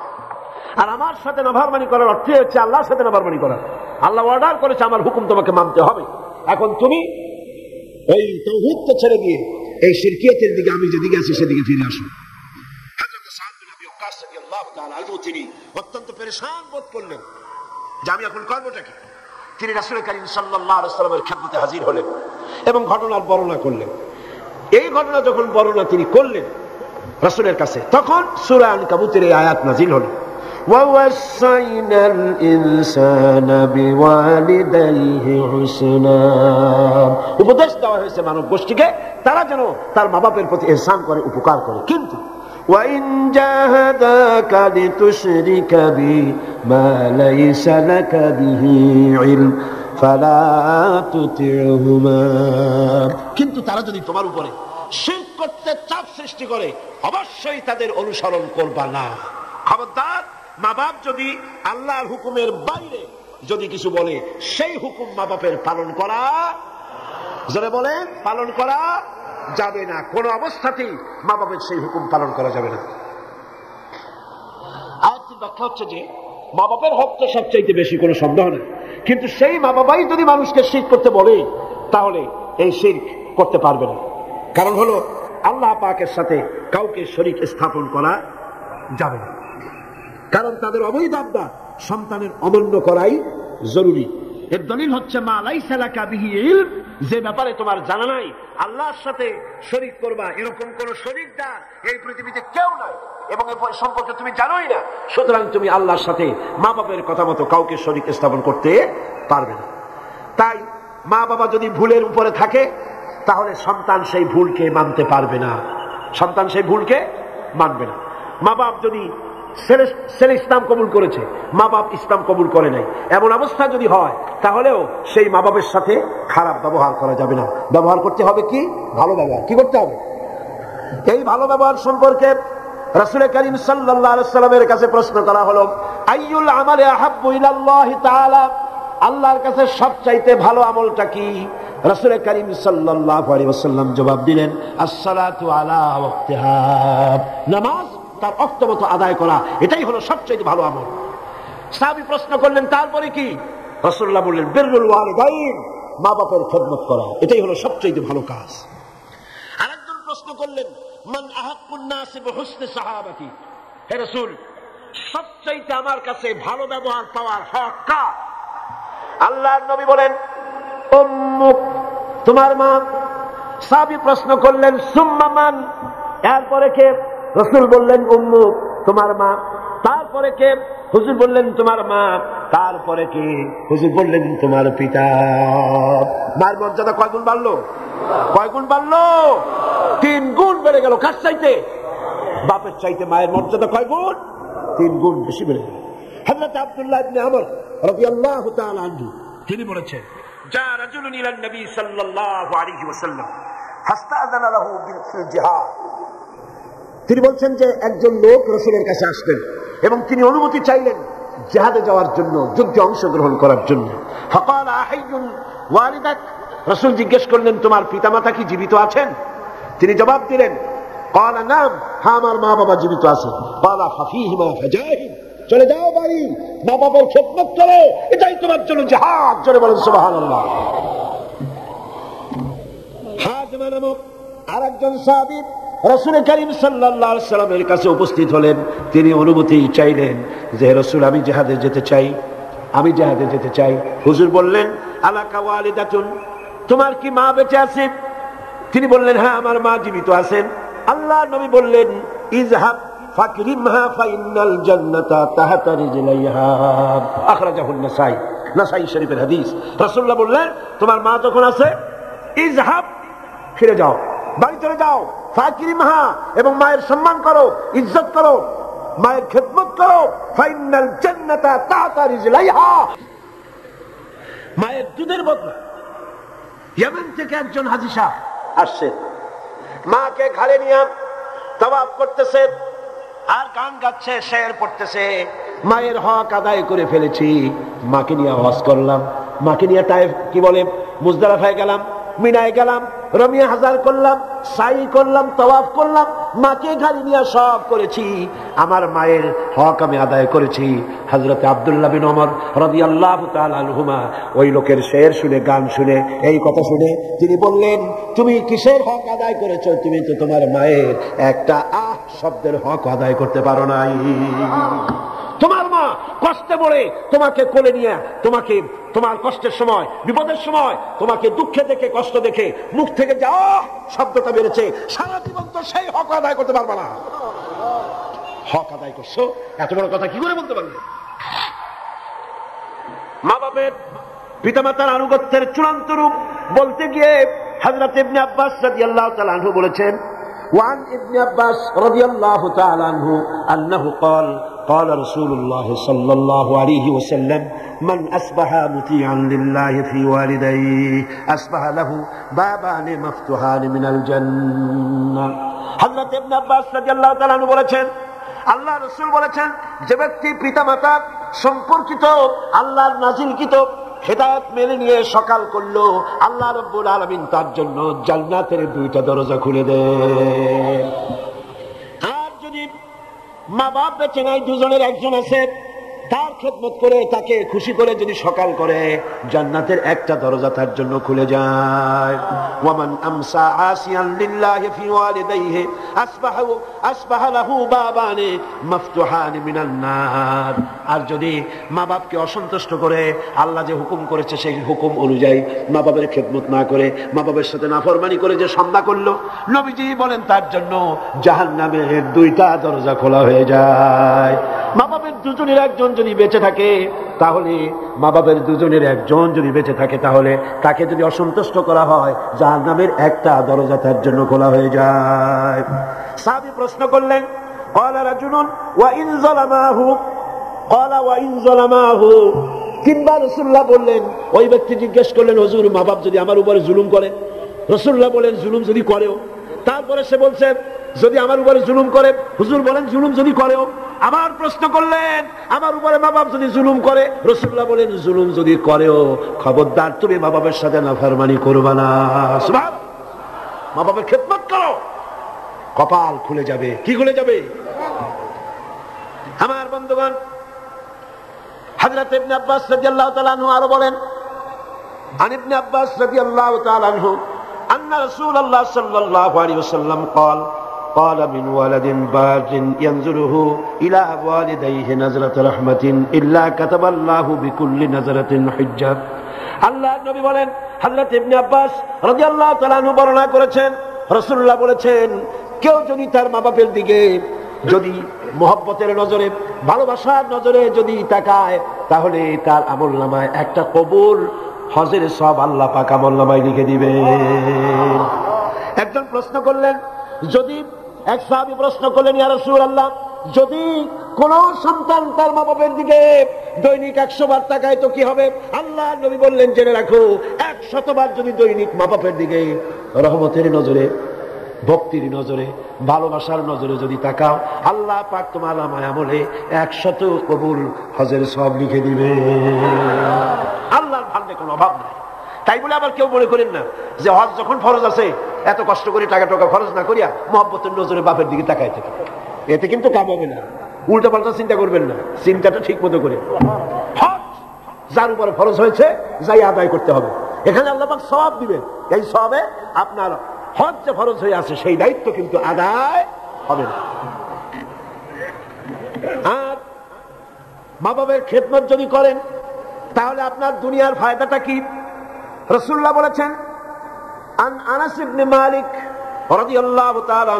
আর আমার সাথে নাফরমানি করার অর্থ হচ্ছে আল্লাহর সাথে নাফরমানি করা। আল্লাহ অর্ডার করেছে আমার হুকুম তোমাকে মানতে হবে। এখন তুমি এই তাওহীদকে ছেড়ে দিয়ে এই শিরকিয়াতের দিকে, আমি যেদিকে আছি সেদিকে ফিরে আসো। হযরত সাদ বিন আবি ওয়াক্কাস রাদিয়াল্লাহু তাআলা আনহু তিনি অত্যন্ত পেরেশান বোধ করলেন যে আমি এখন করবোটা কি। তিনি রাসূল কারীম সাল্লাল্লাহু আলাইহি ওয়াসাল্লামের খেদমতে হাজির হলেন এবং ঘটনার বর্ণনা করলেন। এই ঘটনা যখন বর্ণনা তিনি করলেন রাসূলের কাছে, তখন সূরা আনকাবুতের এই আয়াত নাযিল হলো, وَوَصَّيْنَا الْإِنسَانَ بِوَالِدَيْهِ حُسْنًا। উপদেশ দেওয়া হয়েছে মানব গোষ্ঠীকে তারা যেন তার মা বাপের প্রতি ইহসান করে, উপকার করে। কিন্তু وَإِنْ جَاهَدَاكَ لِتُشْرِكَ بِي مَا لَيْسَ لَكَ بِهِ عِلْمٌ فَلَا تُطِعْهُمَا। কিন্তু তারা যদি তোমার উপরে শিরক করতে চাপ সৃষ্টি করে অবশ্যই তাদের অনুসরণ করবা না। খবরদার, মা বাপ যদি আল্লাহর হুকুমের বাইরে যদি কিছু বলে সেই হুকুম মা বাপের পালন করা, যারা বলেন পালন করা যাবে না। কোন অবস্থাতেই মা বাপের সেই হুকুম পালন করা যাবে না। আয়াতটির ব্যাখ্যা হচ্ছে যে মা বাপের হক তো সবচাইতে বেশি, কোনো সন্দেহ নেই। কিন্তু সেই মা বাবাই যদি মানুষকে শিরক করতে বলে তাহলে এই শিরক করতে পারবে না। কারণ হলো আল্লাহ পাকের সাথে কাউকে শরীক স্থাপন করা যাবে না। কারণ তাদের অবৈধ আব্বা সন্তানের অমান্য করাই জরুরি। এর দলিল হচ্ছে মা লাইসা লাকা বিহি ইলম, যে ব্যাপারে তোমার জানা নাই আল্লাহর সাথে শরীক করবা এরকম কোন শরীকদার এই পৃথিবীতে কেউ নাই এবং এর সম্পর্কে তুমি জানোই না, সুতরাং তুমি আল্লাহর সাথে মা বাবার কথা মতো কাউকে শরীক স্থাপন করতে পারবে না। তাই মা বাবা যদি ভুলের উপরে থাকে তাহলে সন্তান সেই ভুলকে মানতে পারবে না, সন্তান সেই ভুলকে মানবে না। মা বাপ যদি ছেলে ইসলাম কবুল করেছে, মা বাপ ইসলাম কবুল করে নাই, এমন অবস্থা যদি হয় তাহলেও সেই মা বাপের সাথে খারাপ ব্যবহার করা যাবে না। ব্যবহার করতে হবে কি? ভালো ব্যবহার। কি করতে হবে? এই ভালো ব্যবহার সম্পর্কে রাসূল কারীম সাল্লাল্লাহু আলাইহি ওয়াসাল্লামের কাছে প্রশ্ন করা হলো, আইয়ুল আমালি আহাব্বু ইলাল্লাহি তাআলা, আল্লাহর কাছে সবচাইতে ভালো আমলটা কি? রাসূল কারীম সাল্লাল্লাহু আলাইহি ওয়াসাল্লাম জবাব দিলেন, আসসালাতু আলা ওয়াক্তিহা, নামাজ তার ওয়াক্ত মতো আদায় করা, এটাই হলো সবচেয়ে ভালো আমল। সাহাবী প্রশ্ন করলেন, তারপরে কি? রাসূলুল্লাহ বললেন, বিররুল ওয়ালিদাইন, মা বাবার খেদমত করা, এটাই হলো সবচেয়ে ভালো কাজ। আরেকজন প্রশ্ন করলেন, মান আহাক্কুন নাস বিহুসনি সাহাবাতি, হে রাসূল সবচেয়ে আমার কাছে ভালো ব্যবহার পাওয়ার হক কার? আল্লাহর নবী বলেন, উম্মুক, তোমার মা। সাহাবী প্রশ্ন করলেন, সুম্মা মান, এরপরে কে? রাসূল বললেন, উম্মুক, তোমার মা। তারপরে কে? হুজুর বললেন, তোমার মা। তারপরে কে? হুজুর বললেন, তোমার পিতা। মার মর্যাদা কয় গুণ বাড়লো? কয় গুণ বাড়লো? 3 গুণ বেড়ে গেল। কার চাইতে? বাপের চাইতে মায়ের মর্যাদা কয় গুণ? 3 গুণ বেশি বেড়ে গেল। হযরত আব্দুল্লাহ ইবনে আমর রাদিয়াল্লাহু তাআলা আনহু তিনি বলেছেন, যা রাজুলুন ইলা নবী সাল্লাল্লাহু আলাইহি ওয়াসাল্লাম ফাস্তাযানা লাহু বিল জিহাদ। তিনি বলছেন যে একজন লোক রাসূলের কাছে আসলেন এবং তিনি অনুমতি চাইলেন জিহাদে যাওয়ার জন্য, যুদ্ধে অংশগ্রহণ করার জন্য। ফাকালা আহাইয়ুন ওয়ালিদাক, রাসূল জিজ্ঞেস করলেন, তোমার পিতামাতা কি জীবিত আছেন? তিনি জবাব দিলেন, ক্বালা নাম, হ্যাঁ আমার মা বাবা জীবিত আছেন। ক্বালা ফাফিহিমা ফাজাহিদ, চলে যাও বাড়ি, মা বাবার খেদমত করো, এটাই তোমার জন্য জিহাদ। জোরে বলেন সুবহানাল্লাহ। হাজমা নামক আরেকজন সাহাবী রাসূল কারীম সাল্লাল্লাহু আলাইহি ওয়াসাল্লামের কাছে উপস্থিত হলেন। তিনি অনুমতি চাইলেন যে রাসূল আমি জিহাদে যেতে চাই, আমি জিহাদে যেতে চাই। হুজুর বললেন, আলাকা ওয়ালিদাতুন, তোমার কি মা বেঁচে আছে? তিনি বললেন, হ্যাঁ আমার মা জীবিত আছেন। আল্লাহ নবী বললেন, ইযহাব ফাকরিমহা ফাইন্নাল জান্নাতা তাহতা রিজলাইহা, আখরাজাহু নাসাই, নাসাই শরীফের হাদিস। রাসূলুল্লাহ বললেন, তোমার মা যখন আছে, ইযহাব, ফিরে যাও, বাড়ি চলে যাও, ফাকরিমহা, এবং মায়ের সম্মান করো, ইজ্জত করো, মায়ের খেদমত করো, ফাইনাল জান্নাতা তাহতা রিজলাইহা, মায়ের দুধের বদলা। ইয়েমেন থেকে একজন হাজী সাহেব আসছে, মাকে ঘাড়ে নিয়ে তাওয়াফ করতেছে আর গান গাচ্ছে, শের পড়তেছে, মায়ের হক আদায় করে ফেলেছি, মাকে নিয়ে হজ করলাম, মাকে নিয়ে তাইফ কি বলে মুজদালিফায় গেলাম, মিনায় গেলাম, রমিয়া হাজার করলাম, সাই করলাম, তাওয়াফ করলাম, মাকে গাড়ি নিয়ে সব করেছি, আমার মায়ের হক আমি আদায় করেছি। হযরত আব্দুল্লাহ বিন ওমর রাদিয়াল্লাহু তাআলা আনহুমা ওই লোকের শের শুনে, গান শুনে, এই কথা শুনে তিনি বললেন, তুমি কিসের হক আদায় করেছো? তুমি তো তোমার মায়ের একটা শব্দের হক আদায় করতে পারো নাই। তোমার মা কষ্টে পড়ে তোমাকে কোলে নিয়ে, তোমাকে তোমার কষ্টের সময়, বিপদের সময় তোমাকে দুঃখে দেখে, কষ্ট দেখে মুখ থেকে যা শব্দটা বেড়েছে, সারা জীবন তো সেই হক আদায় করতে পারবে না। হক আদায় করছো, এত বড় কথা কি করে বলতে পারবে? মা বাপের, পিতামাতার আনুগত্যের চূড়ান্ত রূপ বলতে গিয়ে হযরত ইবনে আব্বাস রাদিয়াল্লাহু তাআলা আনহু বলেছেন, وعن ابن عباس رضي الله تعالى عنه أنه قال رسول الله صلى الله عليه وسلم من أصبح مطيعا لله في والديه أصبح له بابان مفتوحان من الجنة। হযরত ইবনে আব্বাস রাদিয়াল্লাহু তাআলা আনহু বলেছেন, আল্লাহ রাসূল বলেছেন, যে ব্যক্তি পিতামাতার সম্পর্কিত আল্লাহর নাজিলকৃত হেদায়েত মেনে নিয়ে সকাল করলো, আল্লাহ রাব্বুল আলামিন তার জন্য জান্নাতের দুইটা দরজা খুলে দেন। আর যদি মা বাপ বেঁচে নাই, দুজনের একজন আছে, তার খেদমত করে, তাকে খুশি করে যদি সকাল করে, জান্নাতের একটা দরজা তার জন্য খুলে যায়। ওয়ামান আমসা আসিয়ান লিল্লাহি ফি ওয়ালিদাইহি আসবাহা লাহু বাবানি মাফতুহান মিনান নার। আর যদি মা বাপকে অসন্তুষ্ট করে, আল্লাহ যে হুকুম করেছে সেই হুকুম অনুযায়ী মা বাবার খেদমত না করে, মা বাবার সাথে নাফরমানি করে যে সন্ধ্যা করলো, নবীজি বলেন তার জন্য জাহান্নামের দুইটা দরজা খোলা হয়ে যায়। মা বাবার দুজনের একজন যদি বেঁচে থাকে, তাহলে মা বাবার দুজনের একজন যদি বেঁচে থাকে, তাহলে তাকে যদি অসন্তুষ্ট করা হয়, জাহান্নামের একটা দরজা তার জন্য খোলা হয়ে যায়। সাহাবী প্রশ্ন করলেন, ক্বালা রাজুলুন ওয়া ইন যালামাহু, ক্বালা ওয়া ইন যালামাহু। তিনবার রাসূলুল্লাহ বললেন, ওই ব্যক্তি জিজ্ঞেস করলেন, হুজুর মা বাপ যদি আমার উপরে জুলুম করে? রাসূলুল্লাহ বলেন, জুলুম যদি করেও? তারপরে সে বলছে, যদি আমার উপরে জুলুম করে? হুজুর বলেন, জুলুম যদি করেও? আবার প্রশ্ন করলেন, আমার উপরে মা বাপ যদি জুলুম করে? রাসূলুল্লাহ বলেন, জুলুম যদি করেও খবরদার তুমি মা বাবার সাথে নাফরমানি করবে না। সুবহানাল্লাহ। মা বাবার খেদমত করো, কপাল খুলে যাবে। কি খুলে যাবে? আমার বন্ধুগণ, হযরত ইবনে আব্বাস রাদিয়াল্লাহু তাআলা আনহু আরো বলেন, আন ইবনে আব্বাস রাদিয়াল্লাহু তাআলা আনহু আন্না রাসূলুল্লাহ সাল্লাল্লাহু আলাইহি ওয়াসাল্লাম قال من ولد بار ينظره إلى والديه نظرة رحمة إلا كتب الله بكل نظرة حجة। আল্লাহ নবী বলেন, হযরত ইবনে আব্বাস রাদিয়াল্লাহু তাআলা আনহু বর্ণনা করেছেন, রাসূলুল্লাহ বলেছেন, কেউ যদি তার মা বাপের দিকে যদি মহব্বতের নজরে, ভালোবাসার নজরে যদি তাকায়, তাহলে তার আমলনামায় একটা কবুল হজের সব আল্লাহ পাক আমলনামায় লিখে দিবেন। একজন প্রশ্ন করলেন, যদি এক সাহাবী প্রশ্ন করলেন, ইয়া রাসূলুল্লাহ, যদি কোন সন্তান তার মা বাপের দিকে দৈনিক 100 বার তাকায় তো কি হবে? আল্লাহ নবী বললেন, জেনে রাখো, 100 বার যদি দৈনিক মা বাপের দিকে রহমতের নজরে, ভক্তির নজরে, ভালোবাসার নজরে যদি তাকাও, আল্লাহ পাক তোমার আমলে 100 কবুল হজের সব লিখে দিবে। আল্লাহর ভান্ডে কোনো অভাব নাই। তাই বলে আবার কেউ মনে করেন না যে হজ যখন ফরজ আছে, এত কষ্ট করে টাকা খরচ না করিয়া মহব্বতের নজরে বাপের দিকে তাকায় থাকে, এতে কিন্তু কাম হবে না। উল্টা পাল্টা চিন্তা করবেন না, চিন্তাটা ঠিক মতো করে। হজ যার উপরে ফরজ হয়েছে, যাই আদায় করতে হবে। এখানে আল্লাহ পাক সওয়াব দিবেন, এই সওয়াবে আপনার হজ যে ফরজ হয়ে আছে সেই দায়িত্ব কিন্তু আদায় হবে না। আর মা বাবার খেদমত যদি করেন, তাহলে আপনার দুনিয়ার ফায়দাটা কি? রাসূলুল্লাহ বলেছেন, আন আনাস ইবনে মালিক রাদিয়াল্লাহু তাআলা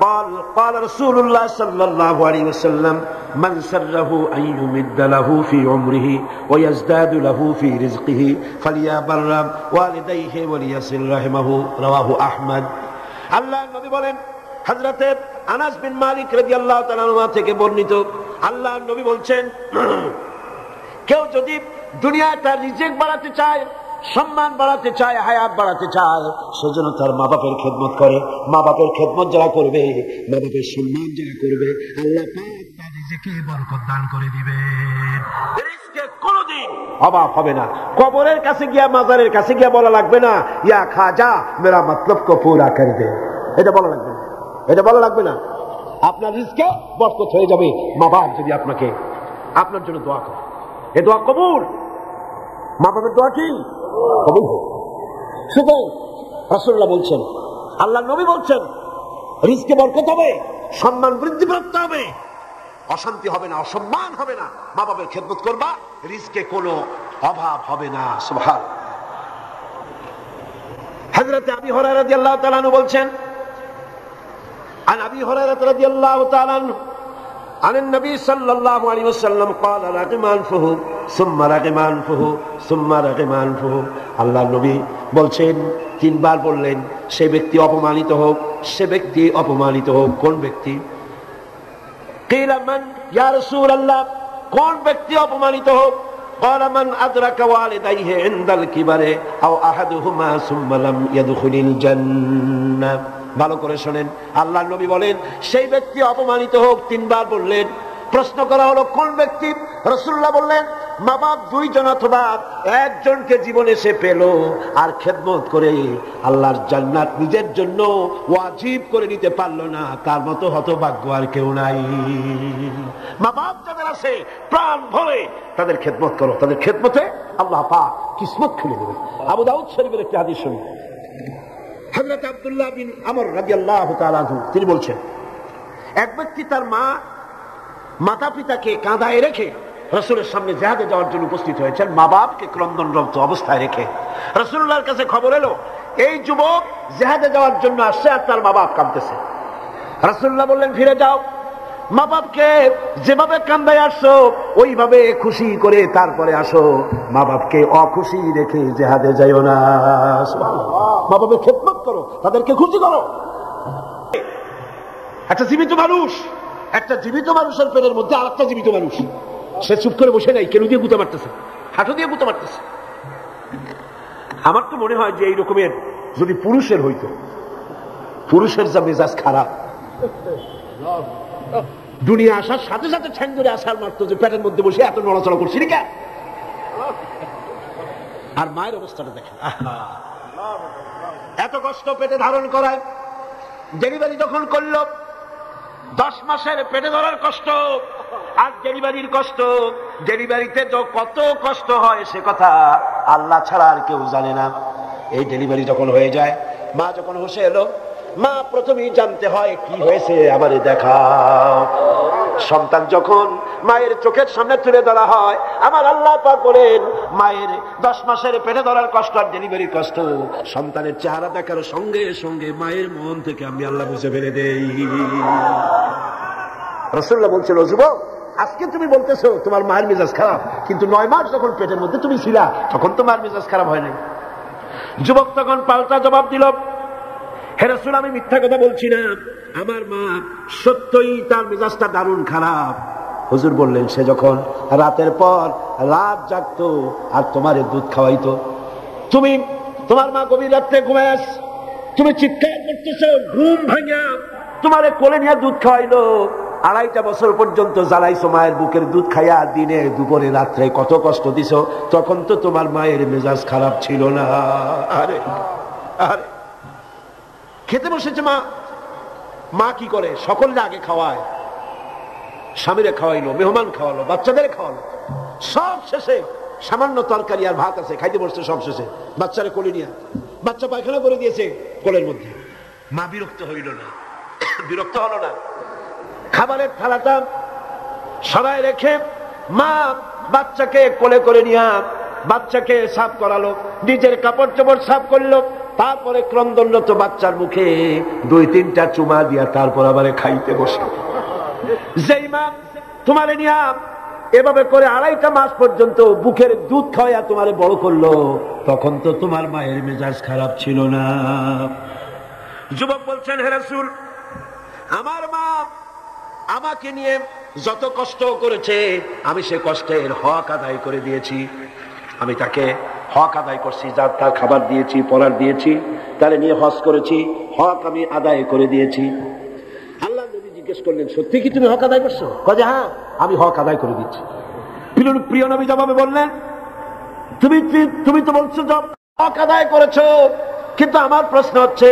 قال قال رسول الله صلى الله عليه وسلم من سره أن يمد له في عمره ويزداد له في رزقه فليبر والديه وليصل رحمه رواه أحمد। আল্লাহ নবী বলেন, হযরত আনাস বিন মালিক রাদিয়াল্লাহু তাআলা আনহু থেকে বর্ণিত, আল্লাহ নবী বলছেন, কেউ যদি দুনিয়ায় তার রিজিক বাড়াতে চায়, সম্মান বাড়াতে চায়, হায়াত বাড়াতে চায়, সেজন্য তার মা বাপের খেদমত করে। মা বাপের খেদমত যারা করবে, মা বাপের সম্মান যারা করবে, আল্লাহ পাক তার রিজিকে বরকত দান করে দিবেন। রিজকে কোনোদিন অভাব হবে না। কবরের কাছে গিয়া, মাজারের কাছে গিয়া বলা লাগবে না ইয়া খাজা মেরা মতলব কো পুরা কর দে, এটা বলা লাগবে না, এটা বলা লাগবে না। আপনার রিজকে বরকত হয়ে যাবে মা বাপ যদি আপনাকে আপনার জন্য দোয়া করে। এ দোয়া কবুল, মা বাপের দোয়া কি কবুল হোক। সুতরাং রাসূলুল্লাহ বলছেন, আল্লাহর নবী বলছেন, রিজকে বরকত হবে, সম্মান বৃদ্ধিপ্রাপ্ত হবে, অশান্তি হবে না, অসম্মান হবে না। মা বাপের খেদমত করবা, রিজকে কোনো অভাব হবে না। সুবহান। হযরত আবী হুরায়রা রাদিয়াল্লাহু তাআলা আনহু বলছেন, عن أبي هريرة رضي الله تعالى عنه عن النبي صلى الله عليه وسلم قال رغم أنفه ثم رغم أنفه ثم رغم أنفه। আল্লাহর নবী বলছেন, তিনবার বললেন, সে ব্যক্তি অপমানিত হোক, সে ব্যক্তি অপমানিত হোক। কোন ব্যক্তি? قيل من يا رسول الله, কোন ব্যক্তি অপমানিত হোক? قال من أدرك والديه عند الكبر أو أحدهما ثم لم يدخل الجنة। ভালো করে শোনেন, আল্লাহর নবী বলেন সেই ব্যক্তি অপমানিত হোক। তিনবার বললেন। প্রশ্ন করা হলো কোন ব্যক্তি? রাসূলুল্লাহ বললেন মা বাপ দুইজন অথবা একজনকে জীবনে সে পেল আর খেদমত করে আল্লাহর জান্নাত নিজের জন্য ওয়াজিব করে নিতে পারলো না, তার মতো হতভাগ্য আর কেউ নাই। মা বাপ যাদের আছে প্রাণ ভরে তাদের খেদমত করো, তাদের খেদমতে আল্লাহ পাক কিসমত খুলে দেবে। আবু দাউদ শরীফের একটি হাদিস শুনুন। হযরত আব্দুল্লাহ বিন আমর রাদিয়াল্লাহু তাআলা আনহু তিনি বলছেন, এক ব্যক্তি তার মাতা পিতাকে কাঁধায় রেখে রাসূলের সামনে জিহাদে যাওয়ার জন্য উপস্থিত হয়েছেন, মা বাপকে ক্রন্দনরত অবস্থায় রেখে। রাসূলুল্লাহর কাছে খবর এলো এই যুবক জিহাদে যাওয়ার জন্য আসছে আর তার মা বাপ কাঁদতেছে। রাসূলুল্লাহ বললেন ফিরে যাও, মা বাপকে যেভাবে কান্দায় আসছো ওইভাবে খুশি করে তারপরে আসো, মা বাপকে অখুশি রেখে জিহাদে যাইও না। মা বাপের খেদমত করো, তাদেরকে খুশি করো। একটা জীবিত মানুষ, একটা জীবিত মানুষের পেটের মধ্যে আর একটা জীবিত মানুষ, সে চুপ করে বসে নাই, কেন দিয়ে গুঁতো মারতেছে, হাঁটু দিয়ে গুঁতো মারতেছে। আমার তো মনে হয় যে এই রকমের যদি পুরুষের হইতো, পুরুষের যা মেজাজ খারাপ, দুনিয়া আসার সাথে সাথে ঠ্যাং ধরে আসার মারতো যে পেটের মধ্যে বসে এত নড়াচড়া করছি কে। আর মায়ের অবস্থাটা দেখেন, এত কষ্ট পেটে ধারণ করায়। ডেলিভারি যখন করলো 10 মাসের পেটে ধরার কষ্ট আর ডেলিভারির কষ্ট, ডেলিভারিতে কত কষ্ট হয় সে কথা আল্লাহ ছাড়া আর কেউ জানে না। এই ডেলিভারি যখন হয়ে যায়, মা যখন হোশে এলো, মা প্রথমেই জানতে হয় কি হয়েছে আমারে দেখাও। সন্তান যখন মায়ের চোখের সামনে তুলে ধরা হয়, আমার আল্লাহ পাক বলেন মায়ের 10 মাসের পেটে ধরার কষ্ট আর ডেলিভারির কষ্ট সন্তানের চেহারা দেখার সঙ্গে সঙ্গে মায়ের মন থেকে আমি আল্লাহ বুঝে ফেলে দেই। রাসূলুল্লাহ বলছিল, যুবক আজকে তুমি বলতেছো তোমার মায়ের মেজাজ খারাপ, কিন্তু 9 মাস যখন পেটের মধ্যে তুমি ছিলা তখন তোমার মেজাজ খারাপ হয় নাই। যুবক তখন পাল্টা জবাব দিল, হে রাসূল আমি মিথ্যা কথা বলছি না, আমার মা সত্যই তার মেজাজটা দারুণ খারাপ। হুজুর বললেন, সে যখন রাতের পর রাত জাগতো আর তোমারে দুধ খাওয়াইতো, তুমি তোমার মা গভীর রাত্রে ঘুমায় আস, তুমি চিৎকার করতেছ, ঘুম ভাঙা তোমারে কোলে নিয়ে দুধ খাওয়াইলো, 2.5 বছর পর্যন্ত জ্বালাইছো মায়ের বুকের দুধ খাইয়া, দিনে দুপুরে রাত্রে কত কষ্ট দিছ, তখন তো তোমার মায়ের মেজাজ খারাপ ছিল না। আরে আরে খেতে বসেছে মা, মা কি করে সকলকে আগে খাওয়ায়, স্বামীরে খাওয়াইলো, মেহমান খাওয়ালো, বাচ্চাদের খাওয়ালো, সব শেষে সামান্য তরকারি আর ভাত আছে, খাইতে বসছে সব শেষে, বাচ্চারে কোলে নিয়ে, বাচ্চা পায়খানা করে দিয়েছে কোলের মধ্যে। মা বিরক্ত হইল না, বিরক্ত হলো না, খাবারের থালাটা সরায় রেখে মা বাচ্চাকে কোলে করে নিয়ে বাচ্চাকে সাফ করালো, নিজের কাপড় চোপড় সাফ করলো, তারপরে ক্রন্দনরত বাচ্চার মুখে 2-3টা চুমা দিয়া তারপর আবার খাইতে বসে। যেই মা তোমারে নিয়া এভাবে করে 2.5 মাস পর্যন্ত বুকের দুধ খাওয়া তোমারে বড় করলো, তখন তো তোমার মায়ের মেজাজ খারাপ ছিল না। যুবক বলছেন, হে রাসূল আমার মা আমাকে নিয়ে যত কষ্ট করেছে আমি সে কষ্টের হক আদায় করে দিয়েছি, আমি তাকে হক আদায় করছি, যার তার খাবার দিয়েছি, পড়ার দিয়েছি, তারে নিয়ে হজ করেছি, হক আমি আদায় করে দিয়েছি। আল্লাহ নবী জিজ্ঞেস করলেন, সত্যি কি তুমি হক আদায় করছো? কয়ে হ্যাঁ, আমি হক আদায় করে দিচ্ছি। প্রিয় নবী জবাবে বললেন, তুমি তো বলছো হক আদায় করেছো, কিন্তু আমার প্রশ্ন হচ্ছে,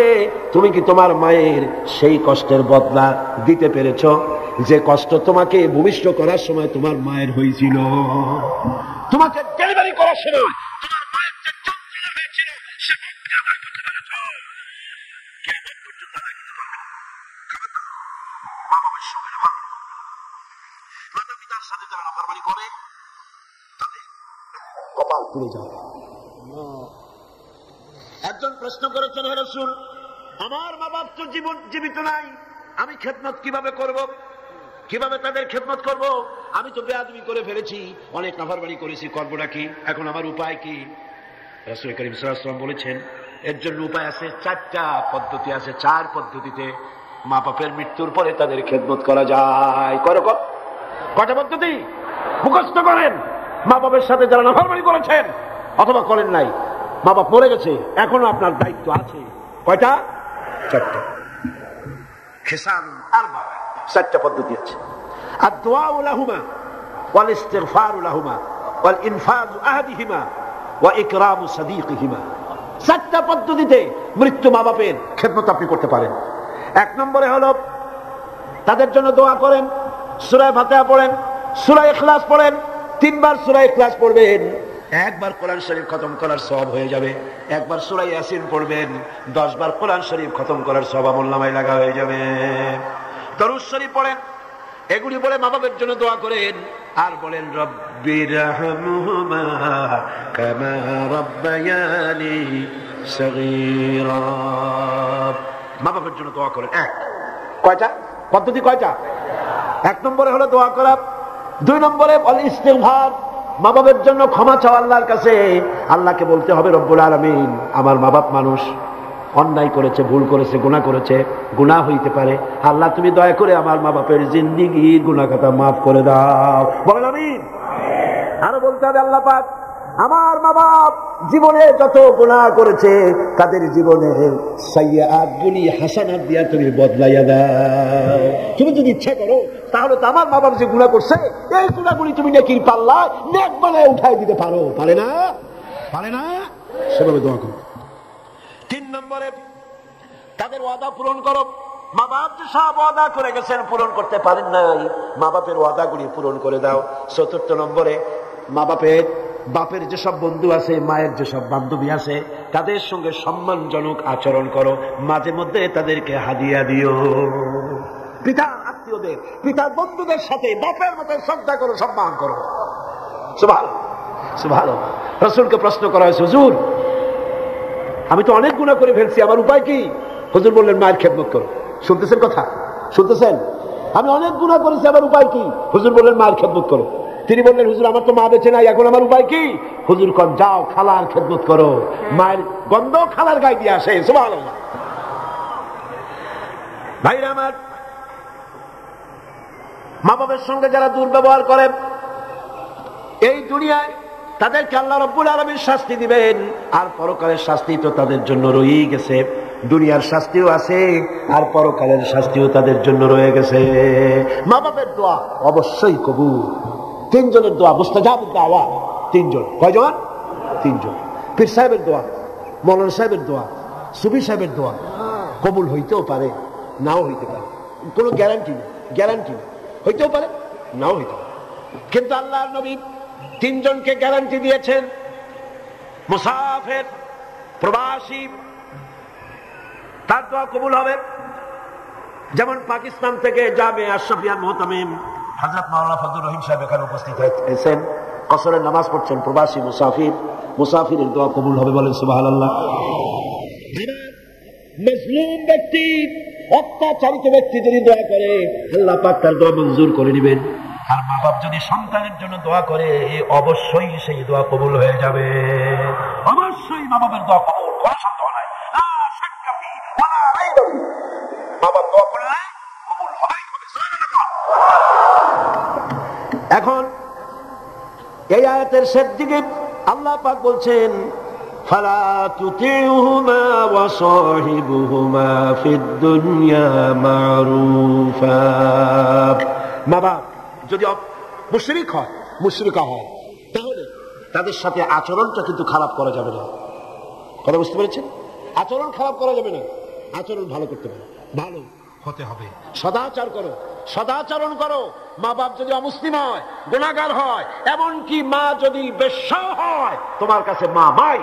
তুমি কি তোমার মায়ের সেই কষ্টের বদলা দিতে পেরেছো যে কষ্ট তোমাকে ভূমিষ্ঠ করার সময় তোমার মায়ের হয়েছিল? তোমাকে ডেলিভারি করার সময় তোমার মায়ের যে যন্ত্রণা হয়েছিল, সে হককে আদায় করতে পেরেছো? মাতা পিতার সাথে যারা নাফরমানি করে তাদের কপাল পুড়ে যাবে। একজন প্রশ্ন করেছেন, হে রাসূল, আমার মা বাপ তো জীবিত নাই, আমি খেদমত কিভাবে করব? কিভাবে তাদের খেদমত করব? আমি তো বেয়াদবি করে ফেলেছি, অনেক নাফরমানি করেছি, করবোটা কি? এখন আমার উপায় কি? রাসূল করিম সাল্লাল্লাহু আলাইহি ওয়াসাল্লাম বলেছেন, এর জন্য উপায় আছে, 4টা পদ্ধতি আছে। 4 পদ্ধতিতে মা বাপের মৃত্যুর পরে তাদের খেদমত করা যায়। কয়টা পদ্ধতি? মুখস্থ করেন। মা বাপের সাথে যারা নাফরমানি করেছেন অথবা করেন নাই, মা বাপ মরে গেছে, এখনো আপনার দায়িত্ব আছে। কয়টা? 4টা। খিসাল আরবা, 4টা পদ্ধতি আছে। আদ-দুআউ লাহুমা ওয়াল ইস্তিগফারু লাহুমা ওয়াল ইনফাযু আহদিহিমা ওয়া ইকরামু সাদীকিহিমা। 4টা পদ্ধতিতে মৃত্যু মা বাপের খেদমত আপনি করতে পারেন। 1 নম্বরে হলো তাদের জন্য দোয়া করেন, সূরা ফাতিহা পড়েন, সূরা ইখলাস পড়েন। 3 বার সূরা ইখলাস পড়বেন, 1 বার কোরআন শরীফ খতম করার সওয়াব হয়ে যাবে। 1 বার সূরা ইয়াসিন পড়বেন, 10 বার কোরআন শরীফ খতম করার সওয়াব আমলনামায় লাগা হয়ে যাবে। দরুদ শরীফ পড়েন, এগুলি বলে মা বাবার জন্য দোয়া করেন, আর বলেন রব্বিরহামহুমা কামা রাব্বায়ানি সগীরা। মা বাবার জন্য দোয়া করেন। কয়টা পদ্ধতি? কয়টা? 1 নম্বরে হলো দোয়া করা। 2 নম্বরে আল ইস্তিগফার, মা বাবার জন্য ক্ষমা চাওয়া আল্লাহর কাছে। আল্লাহকে বলতে হবে, রব্বুল আলামিন, আমার মা বাপ মানুষ, অন্যায় করেছে, ভুল করেছে, গুনাহ করেছে, গুনাহ হইতে পারে, আল্লাহ তুমি দয়া করে আমার মা বাপের জিন্দেগির গুনাহ খাতা মাফ করে দাও। বলেন আমিন। আরো বলতে হবে, আল্লাহ পাক, আমার মা বাপ জীবনে যত গুনাহ করেছে তাদের জীবনের সাইয়্যাত গুলি হাসানাত দিয়া তুমি বদলাইয়া দাও। তুমি যদি ইচ্ছা করো তাহলে তো আমার মা বাপ যে গুনাহ করছে এই গুনাহগুলি তুমি নেকির পাল্লা নেক বানায় উঠাই দিতে পারো। পারে না? পারে না? সেভাবে দোয়া করো। 3 নম্বরে তাদের ওয়াদা পূরণ করো। মা বাপ যে সব ওয়াদা করে গেছেন, পূরণ করতে পারেন নাই, মা বাপের ওয়াদাগুলি পূরণ করে দাও। 4 নম্বরে মা বাপের যেসব বন্ধু আছে, মায়ের যেসব বান্ধবী আছে, তাদের সঙ্গে সম্মানজনক আচরণ করো, মাঝে মধ্যে তাদেরকে হাদিয়া দিও। পিতার আত্মীয়দের, পিতার বন্ধুদের সাথে বাপের মতো শ্রদ্ধা করো, সম্মান করো। সুবহানাল্লাহ। রাসূলকে প্রশ্ন করা হয়েছে, হুজুর আমি তো অনেক গুনাহ করে ফেলছি, আমার উপায় কি? হুজুর বললেন, মায়ের খেদমত করো। শুনতেছেন কথা? শুনতেছেন? আমি অনেক গুনাহ করেছি, আমার উপায় কি? হুজুর বললেন, মায়ের খেদমত করো। তিনি বললেন, হুজুর আমার তো মা বেঁচে নাই, এখন আমার উপায় কি? হুজুর কন, যাও খালার খেদমত করো, মায়ের গন্ধ খালার গায়ে দিয়ে আসে। সুবহানাল্লাহ। ভাইরা আমার, মা বাবার সঙ্গে যারা দুর্ব্যবহার করে এই দুনিয়ায় তাদেরকে আল্লাহ রাব্বুল আলামিন শাস্তি দিবেন, আর পরকালের শাস্তি তো তাদের জন্য রয়েই গেছে। দুনিয়ার শাস্তিও আছে আর পরকালের শাস্তিও তাদের জন্য রয়ে গেছে। মা বাবার দোয়া অবশ্যই কবুল। 3 জনের দোয়া মুস্তাজাবুদ দাওয়া। 3 জন। কয়জন? 3 জন। পীর সাহেবের দোয়া, মৌলানা সাহেবের দোয়া, সুফি সাহেবের দোয়া কবুল হইতেও পারে, নাও হইতে পারে, কোনো গ্যারান্টি নেই। হইতেও পারে, নাও হইতে পারে। কিন্তু আল্লাহর নবী 3 জনকে গ্যারান্টি দিয়েছেন। মুসাফির, প্রবাসী, তার দোয়া কবুল হবে। যেমন পাকিস্তান থেকে জামিয়া আশরাফিয়া মুহতামিম হযরত মাওলানা ফজলুর রহিম সাহেব এখানে উপস্থিত হয়েছেন, কসরের নামাজ পড়ছেন। প্রবাসী মুসাফিরের দোয়া কবুল হবে, বলেন সুবহানাল্লাহ। মজলুম ব্যক্তি, অত্যাচারিত ব্যক্তি যদি দোয়া করে, আল্লাহ পাক তার দোয়া মঞ্জুর করে নেবেন। আর মা বাপ যদি সন্তানের জন্য দোয়া করে, অবশ্যই সেই দোয়া কবুল হয়ে যাবে। অবশ্যই মা বাবার দোয়া কবুল, কোনো সন্দেহ নাই। মা বাপ দোয়া করলে কবুল হবেই হবে। এখন এই আয়াতের শেষ দিকে আল্লাহ পাক বলছেন ফালা তুতিউহুমা ওয়া সাহিবুহুমা ফিদ দুনিয়া মারুফা। মা বাপ যদি মুশরিক হয়, মুশরিকা হয়, তাহলে তাদের সাথে আচরণটা কিন্তু খারাপ করা যাবে না। কথা বুঝতে পেরেছেন? আচরণ খারাপ করা যাবে না, আচরণ ভালো করতে হবে, ভালো হতে হবে। সদাচার করো, সদাচরণ করো। মা বাপ যদি অমুসলিম হয়, গুনাহগার হয়, এমনকি মা যদি বেশ্যা হয়, তোমার কাছে মা মাই,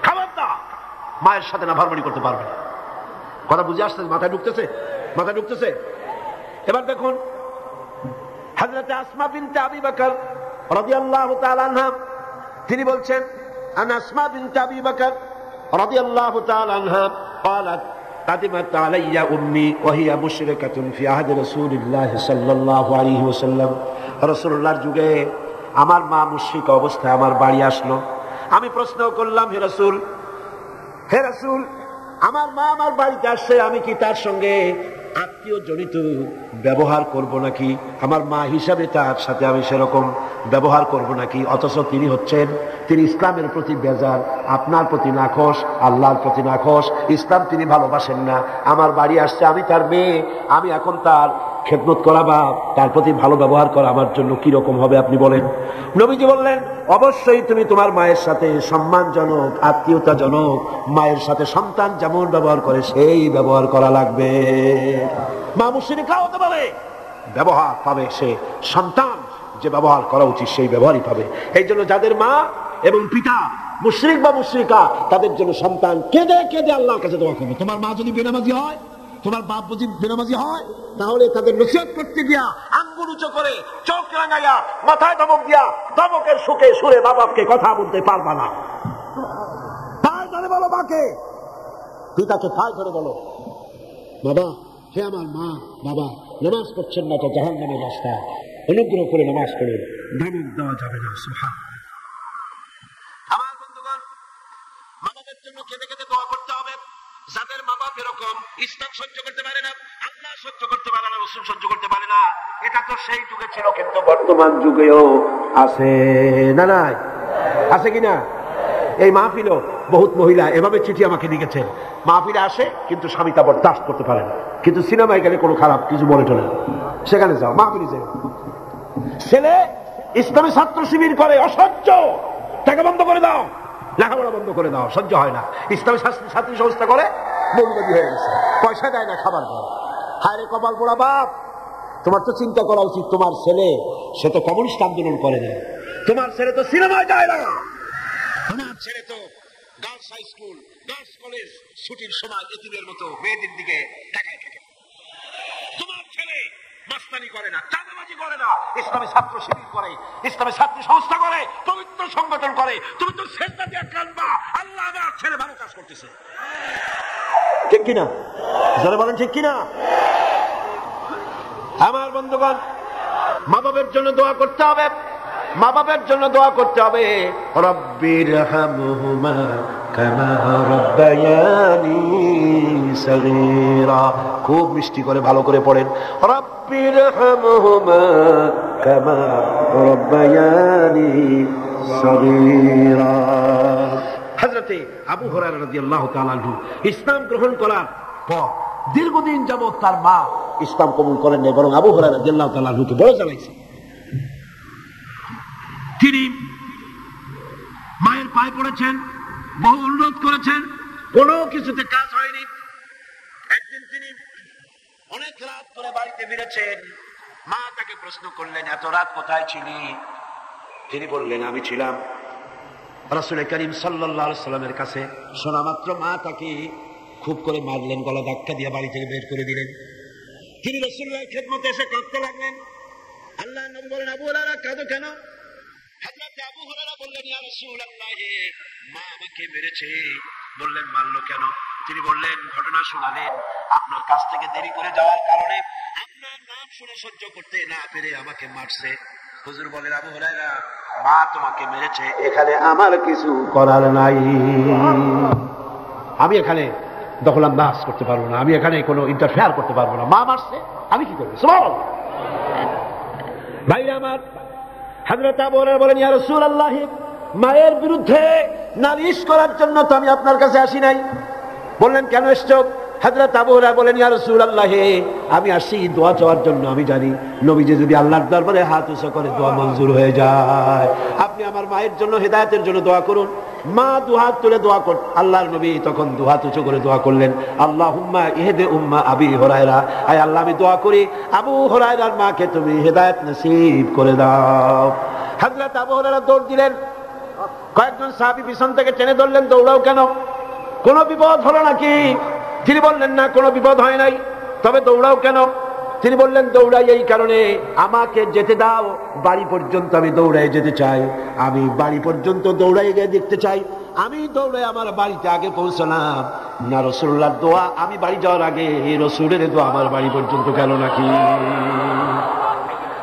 খবরদার মায়ের সাথে না ভারমানি করতে পারবে না। কথা বুঝে আসছে? মাথায় ঢুকতেছে? মাথায় ঢুকতেছে? এবার দেখুন হযরত আসমা বিনতে আবি বকর রাদিয়াল্লাহু তাআলা আনহা, তিনি বলছেন আন আসমা বিনতে আবি বকর রাদিয়াল্লাহু তাআলা আনহা قالت قدمت علي امي وهي مشركه في عهد رسول الله صلى الله عليه وسلم। রাসূলুল্লাহর যুগে আমার মা মুশরিক অবস্থায় আমার বাড়ি আসলো। আমি প্রশ্ন করলাম, হে রাসূল, হে রাসূল, আমার মা আমার বাড়িতে আসছে, আমি কি তার সঙ্গে আত্মীয় জনিত ব্যবহার করব নাকি? আমার মা হিসাবে তার সাথে আমি সেরকম ব্যবহার করব নাকি? অথচ তিনি ইসলামের প্রতি বেজার, আপনার প্রতি নাখোশ, আল্লাহর প্রতি নাখোশ, ইসলাম তিনি ভালোবাসেন না। আমার বাড়ি আসছে, আমি তার মেয়ে, আমি এখন তার খেদমত করা বা তার প্রতি ভালো ব্যবহার করা আমার জন্য কি রকম হবে আপনি বলেন? নবীজি বললেন, অবশ্যই তুমি তোমার মায়ের সাথে সম্মানজনক, আত্মীয়তাজনক, মায়ের সাথে সন্তান যেমন ব্যবহার করে সেই ব্যবহার করা লাগবে। মা মুশরিকা হতে পারে, ব্যবহার পাবে সে সন্তান যে ব্যবহার করা উচিত সেই ব্যবহারই পাবে। এই জন্য যাদের মা এবং পিতা মুশরিক বা মুশরিকা, তাদের জন্য সন্তান কেঁদে কেঁদে আল্লাহর কাছে দোয়া করবে। তোমার মা যদি বেনামাজি হয়, তোমার বাপ যদি বেনামাজি হয়, তাহলে তাদের নসিহত করতে গিয়া আঙ্গুল উঁচু করে, চোখ রাঙাইয়া, মাথায় ধমক দিয়া, ধমকের সুখে সুরে মা বাপকে কথা বলতে পারবা না। পায়ে ধরে বলো মাকে, পিতাকে পায়ে ধরে বলো, বাবা, হে আমার মা, বাবা নামাজ পড়ছেন না, তো জাহান্নামের রাস্তা, অনুগ্রহ করে নামাজ পড়ুন, ধমক দেওয়া যাবে না। সুবহানাল্লাহ। আমার বন্ধুগণ, মা বাবার জন্য কেঁদে কেঁদে দোয়া করতে হবে। যাদের মা বাপ এরকম, ইসলাম সহ্য করতে পারে না, আল্লাহ সহ্য করতে পারে না, রাসূল সহ্য করতে পারে না, এটা তো সেই যুগে ছিল, কিন্তু বর্তমান যুগেও আছে না? নাই আছে কিনা? এই মাহফিলও বহুত মহিলা এভাবে চিঠি আমাকে লিখেছেন, মাহফিলে আসে কিন্তু স্বামী তা বরদাস্ত করতে পারে না, কিন্তু সিনেমায় গেলে কোনো খারাপ কিছু বলে টলে না, সেখানে যাও, মাহফিলে যাও। ছেলে ইসলামী ছাত্র শিবির করে, অসহ্য, টাকা বন্ধ করে দাও, লেখাপড়া বন্ধ করে দাও, সহ্য হয় না। ইসলামী ছাত্রী সংস্থা করে, মৌলবাদী হয়ে গেছে, পয়সা দেয় না, খাবার দেয়। হায় রে কপাল পোড়া বাপ, তোমার তো চিন্তা করা উচিত, তোমার ছেলে সে তো কমিউনিস্ট আন্দোলন করে না, তোমার ছেলে তো সিনেমায় যায় না, তোমার ছেলে তো girls high school, girls college ছুটির সময় এতিমের মতো মেয়েদের দিকে তাকায় থাকে। তোমার ছেলে মাস্তানি করে না, চাঁদাবাজি করে না, ইসলামী ছাত্র শিবির করে, ইসলামী ছাত্রী সংস্থা করে, পবিত্র সংগঠন করে। তুমি তো সেজদা দিয়ে কাঁদবা, আল্লাহ আমার ছেলে ভালো কাজ করতেছে, ঠিক কিনা? যারা বলেন ঠিক কিনা? আমার বন্ধুগণ, মা বাবার জন্য দোয়া করতে হবে, মা বাবার জন্য দোয়া করতে হবে। রব্বিরহামহুমা কামা রাব্বায়ানি সগীরা, খুব মিষ্টি করে ভালো করে পড়েন, রব্বিরহামহুমা কামা রাব্বায়ানি সগীরা। হযরতে আবু হুরায়রা রাদিয়াল্লাহু তাআলা আনহু ইসলাম গ্রহণ করার পর দীর্ঘদিন যাবত তার মা ইসলাম কবুল করেন নাই, বরং আবু হুরায়রা রাদিয়াল্লাহু তাআলা আনহুকে বড় জ্বালাইছে। তিনি মায়ের পায়ে পড়েছেন, বহু অনুরোধ করেছেন, কোনো কিছুতে কাজ হয়নি। একদিন তিনি অনেক রাত করে বাড়িতে ফিরেছেন, মা তাকে প্রশ্ন করলেন, এত রাত কোথায় ছিলি? তিনি বললেন, আমি ছিলাম রাসূল করিম সাল্লাল্লাহু আলাইহি সাল্লামের কাছে। শোনা মাত্র মা তাকে খুব করে মারলেন, গলা ধাক্কা দিয়ে বাড়ি থেকে বের করে দিলেন। তিনি রাসূলুল্লাহর খেদমতে এসে কাঁদতে লাগলেন। আল্লাহর নবী বলেন, আবু হুরায়রা কাঁদো কেন? হযরত আবু হুরায়রা বললেন, ইয়া রাসূলুল্লাহ, মা আমাকে মেরেছে। বললেন, মারলো কেন? তিনি বললেন, ঘটনা শোনালেন, আপনার কাছ থেকে দেরি করে যাওয়ার কারণে আপনার নাম শুনে সহ্য করতে না পেরে আমাকে মারছে। হুজুর বলেন, আবু হুরায়রা, মা তোমাকে মেরেছে, এখানে আমার কিছু করার নাই, আমি এখানে দখলান্দাজ করতে পারবো না, আমি এখানে কোনো ইন্টারফেয়ার করতে পারবো না, মা মারছে, আমি কি করবো? সুবহানাল্লাহ। ভাই আমার, হযরত আবু হুরায়রা বলেন, ইয়া রাসূলুল্লাহ, মায়ের বিরুদ্ধে নালিশ করার জন্য তো আমি আপনার কাছে আসি নাই। বললেন কেন এসছো? হযরত আবু হুরায়রা বলেন, ইয়া রাসূলুল্লাহ, আমি আসি দোয়া চাওয়ার জন্য। আমি জানি নবীজি যদি আল্লাহর দরবারে হাত উঁচু করে দোয়া মঞ্জুর হয়ে যায়। আপনি আমার মায়ের জন্য হেদায়েতের জন্য দোয়া করুন। মা দুহাত তুলে দোয়া কর। আল্লাহর নবী তখন দুহাত উঁচু করে দোয়া করলেন, আল্লাহুম্মা ইহদি উম্মা আবি হুরায়রা, আয় আল্লাহ আমি দোয়া করি আবু হুরায়রার মাকে তুমি হেদায়েত নসিব করে দাও। হযরত আবু হুরায়রা দৌড় দিলেন। কয়েকজন সাহাবী পিছন থেকে টেনে ধরলেন, দৌড়াও কেন? কোনো বিপদ হলো নাকি? তিনি বললেন না, কোনো বিপদ হয় নাই। তবে দৌড়াও কেন? তিনি বললেন, দৌড়াই এই কারণে, আমাকে যেতে দাও বাড়ি পর্যন্ত, আমি দৌড়াই যেতে চাই। আমি বাড়ি পর্যন্ত দৌড়াই গিয়ে দেখতে চাই। আমি দৌড়ে আমার বাড়িতে আগে পৌঁছলাম না রাসূলুল্লাহর দোয়া আমি বাড়ি যাওয়ার আগে রাসূলের দোয়া আমার বাড়ি পর্যন্ত গেল নাকি?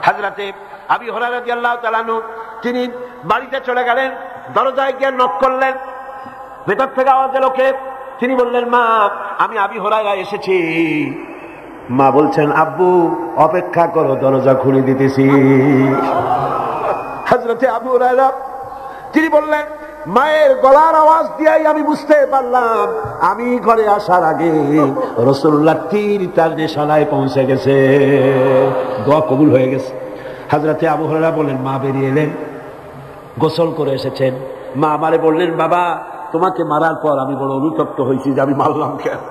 হযরতে আবু হুরায়রা রাদিয়াল্লাহু তাআলা আনহু তিনি বাড়িতে চলে গেলেন। দরজায় গিয়ে নক করলেন। ভেতর থেকে আওয়াজ এলো, কে? তিনি বললেন, মা, আমি আবু হুরায়রা এসেছি। মা বলছেন, আব্বু অপেক্ষা করো, দরজা খুলে দিতেছি। হযরতে আবু হুরায়রা তিনি বললেন, মায়ের গলার আওয়াজ দিয়েই আমি বুঝতে পারলাম আমি ঘরে আসার আগে রাসূলুল্লাহ তীর তার নিশানায় পৌঁছে গেছে, দোয়া কবুল হয়ে গেছে। হযরতে আবু হুরায়রা বললেন, মা বেরিয়ে এলেন, গোসল করে এসেছেন। মা আমারে বললেন, বাবা, তোমাকে মারার পর আমি বড় অনুতপ্ত হয়েছি যে আমি মারলাম কেন।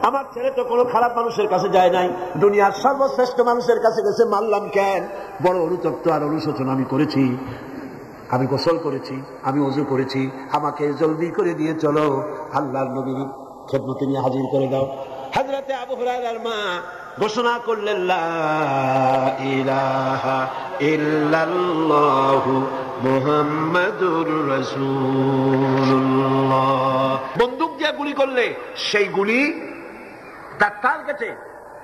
আমার ছেলে তো কোনো খারাপ মানুষের কাছে যায় নাই, দুনিয়ার সর্বশ্রেষ্ঠ মানুষের কাছে গেছে, মারলাম কেন? বড় অনুতপ্ত আর অনুশোচনা আমি করেছি। আমি গোসল করেছি, আমি ওযু করেছি, আমাকে জলদি করে দিয়ে চলো, আল্লাহর নবীর খেদমতে নিয়ে হাজির করে দাও। হযরতে আবু হুরায়রার মা ঘোষণা করলেন, লা ইলাহা ইল্লাল্লাহু মুহাম্মাদুর রাসূলুল্লাহ। বন্দুক দিয়ে গুলি করলে সেই গুলি তার টার্গেটে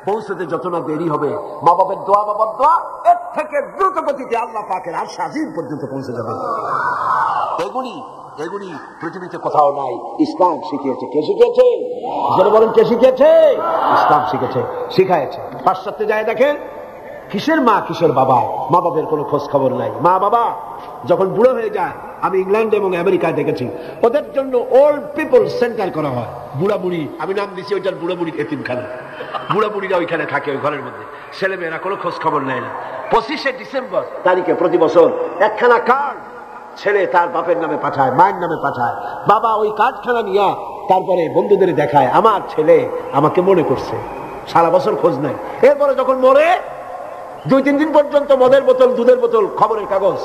পৌঁছতে যত না দেরি হবে, মা বাবার দোয়া, বাবার দোয়া এর থেকে দ্রুত গতিতে আল্লাহ পাকের আরশ আজিম পর্যন্ত পৌঁছে যাবে। এগুলি পৃথিবীতে কোথাও নাই। ইসলাম শিখিয়েছে। কে শিখিয়েছে? যারা বলেন কে শিখিয়েছে? ইসলাম শিখেছে, শিখাইছে। পাশ্চাত্যে যায় দেখেন, কিসের মা কিসের বাবা, মা বাবার কোনো খোঁজ খবর নাই। মা বাবা যখন বুড়ো হয়ে যায়, আমি ইংল্যান্ড এবং আমেরিকায় দেখেছি, ওদের জন্য ওল্ড পিপল সেন্টার করা হয়। বুড়া বুড়ি, আমি নাম দিচ্ছি ওইটার বুড়া বুড়ি এতিমখানা। বুড়া বুড়িরা ওইখানে থাকে, ওই ঘরের মধ্যে। ছেলেমেয়েরা কোনো খোঁজ খবর নেয় না। 25শে ডিসেম্বর তারিখে প্রতি বছর একখানা কার্ড ছেলে তার বাপের নামে পাঠায়, মায়ের নামে পাঠায়। বাবা ওই কার্ডখানা নিয়ে তারপরে বন্ধুদের দেখায়, আমার ছেলে আমাকে মনে করছে। সারা বছর খোঁজ নাই। এরপরে যখন মরে 2-3 দিন পর্যন্ত মদের বোতল, দুধের বোতল, খবরের কাগজ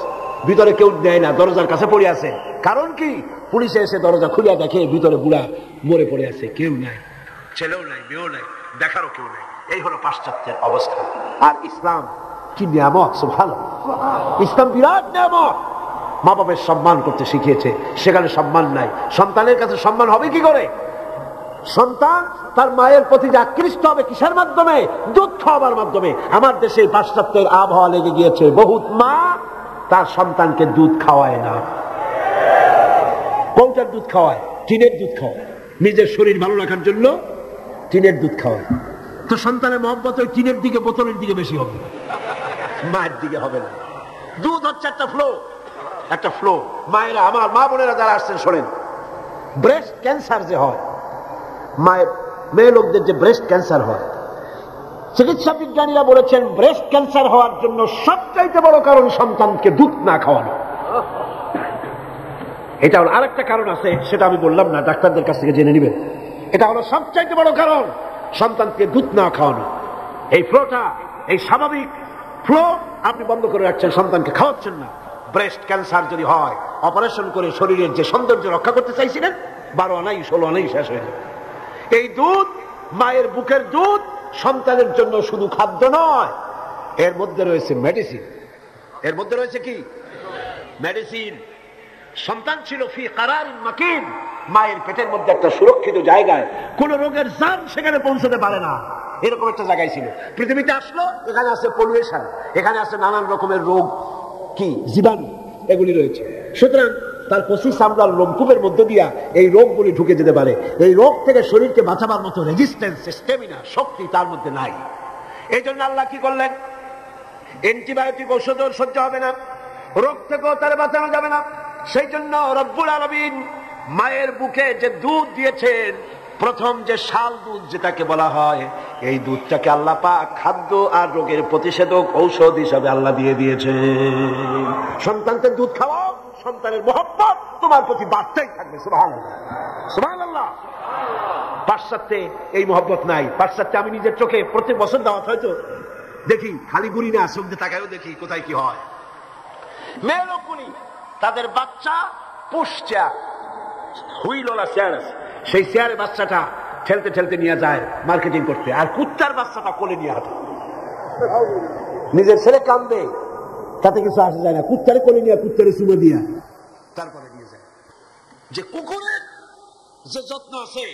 ভিতরে কেউ দেয় না, দরজার কাছে পড়ে আছে। কারণ কি? পুলিশে এসে দরজা খুলিয়া দেখে ভিতরে বুড়া মরে পড়ে আছে, কেউ নাই, ছেলেও নাই, মেয়েও নাই, দেখারও কেউ নাই। এই হলো পাশ্চাত্যের অবস্থা। আর ইসলাম কি নিয়ামত! সুবহানাল্লাহ, ইসলাম বিরাট নিয়ামত। মা বাবার সম্মান করতে শিখিয়েছে, সেখানে সম্মান নাই। সন্তানের কাছে সম্মান হবে কি করে? সন্তান তার মায়ের প্রতি যে আকৃষ্ট হবে কিসের মাধ্যমে? দুধ খাওয়াবার মাধ্যমে। আমার দেশে পাশ্চাত্যের আবহাওয়া লেগে গিয়েছে, বহুত মা তার সন্তানকে দুধ খাওয়ায় না। কোনটার দুধ খাওয়ায়? টিনের দুধ খাওয়ায়। নিজের শরীর ভালো রাখার জন্য টিনের দুধ খাওয়ায়। তো সন্তানের মহব্বত ওই টিনের দিকে, বোতলের দিকে বেশি হবে, মায়ের দিকে হবে না। দুধ হচ্ছে একটা ফ্লো, একটা ফ্লো। মায়েরা, আমার মা বোনেরা যারা আসছেন শোনেন, ব্রেস্ট ক্যান্সার যে হয়, মায়ের মেয়ে লোকদের যে ব্রেস্ট ক্যান্সার হয়, চিকিৎসা বিজ্ঞানীরা বলেছেন ব্রেস্ট ক্যান্সার হওয়ার জন্য সবচাইতে বড় কারণ সন্তানকে দুধ না খাওয়ানো। এটা হলো আরেকটা কারণ আছে, সেটা আমি বললাম না, ডাক্তারদের কাছ থেকে জেনে নেবেন। এটা হলো সবচাইতে বড় কারণ, সন্তানকে দুধ না খাওয়ানো। এই ফ্লোটা, এই স্বাভাবিক ফ্লো আপনি বন্ধ করে রাখছেন, সন্তানকে খাওয়াচ্ছেন না। ব্রেস্ট ক্যান্সার যদি হয়, অপারেশন করে শরীরের যে সৌন্দর্য রক্ষা করতে চাইছিলেন, 12 আনাই 16 আনাই শেষ হয়ে যাবে। এই দুধ, মায়ের বুকের দুধ সন্তানের জন্য শুধু খাদ্য নয়, এর মধ্যে রয়েছে মেডিসিন। এর মধ্যে রয়েছে কি? মেডিসিন। সন্তান ছিল ফি কারারিন মাকিন, মায়ের পেটের মধ্যে একটা সুরক্ষিত জায়গায়, কোন রোগের জান সেখানে পৌঁছতে পারে না, এরকম একটা জায়গায় ছিল। পৃথিবীতে আসলো, এখানে আছে পলিউশন, এখানে আছে নানান রকমের রোগ, কি জীবাণু, এগুলি রয়েছে। সুতরাং তার কচি চামড়ার লোমকূপের মধ্য দিয়া এই রোগগুলি ঢুকে যেতে পারে। এই রোগ থেকে শরীরকে বাঁচাবার মতো রেজিস্ট্যান্স, স্টেমিনা, শক্তি তার মধ্যে নাই। এই জন্য আল্লাহ কি করলেন? অ্যান্টিবায়োটিক ঔষধও সহ্য হবে না, রোগ থেকেও তার বাঁচানো যাবে না। সেই জন্য রব্বুল আলামিন মায়ের বুকে যে দুধ দিয়েছেন, প্রথম যে শাল দুধ যেটাকে বলা হয়, এই দুধটাকে আল্লাহ পাক খাদ্য আর রোগের প্রতিষেধক ঔষধ হিসাবে আল্লাহ দিয়ে দিয়েছে। সন্তানকে দুধ খাওয়াও, সন্তানের মহব্বত তোমার প্রতি বাড়তেই থাকবে। সুবহানাল্লাহ, সুবহানাল্লাহ। পাশ্চাত্যে এই মহব্বত নাই। পাশ্চাত্যে আমি নিজের চোখে প্রত্যেক বছর দাওয়াত হয়তো দেখি, খালি গুলি না, চোখ দিয়ে তাকায়ও দেখি কোথায় কি হয়। মেয়েরও গুলি, তাদের বাচ্চা পুশ চেয়ার, হুইলওয়ালা চেয়ার আছে, সেই চেয়ারে বাচ্চাটা ঠেলতে ঠেলতে নিয়ে যায় মার্কেটিং করতে, আর কুত্তার বাচ্চাটা কোলে নিয়ে হাঁটে। নিজের ছেলে কান্দে, তাতে কিছু আসে যায় না, কুত্তারে কোলে নিয়ে কুত্তারে চুমো দিয়া তারপরে নিয়ে যায়। যে কুকুরের যে যত্ন আছে,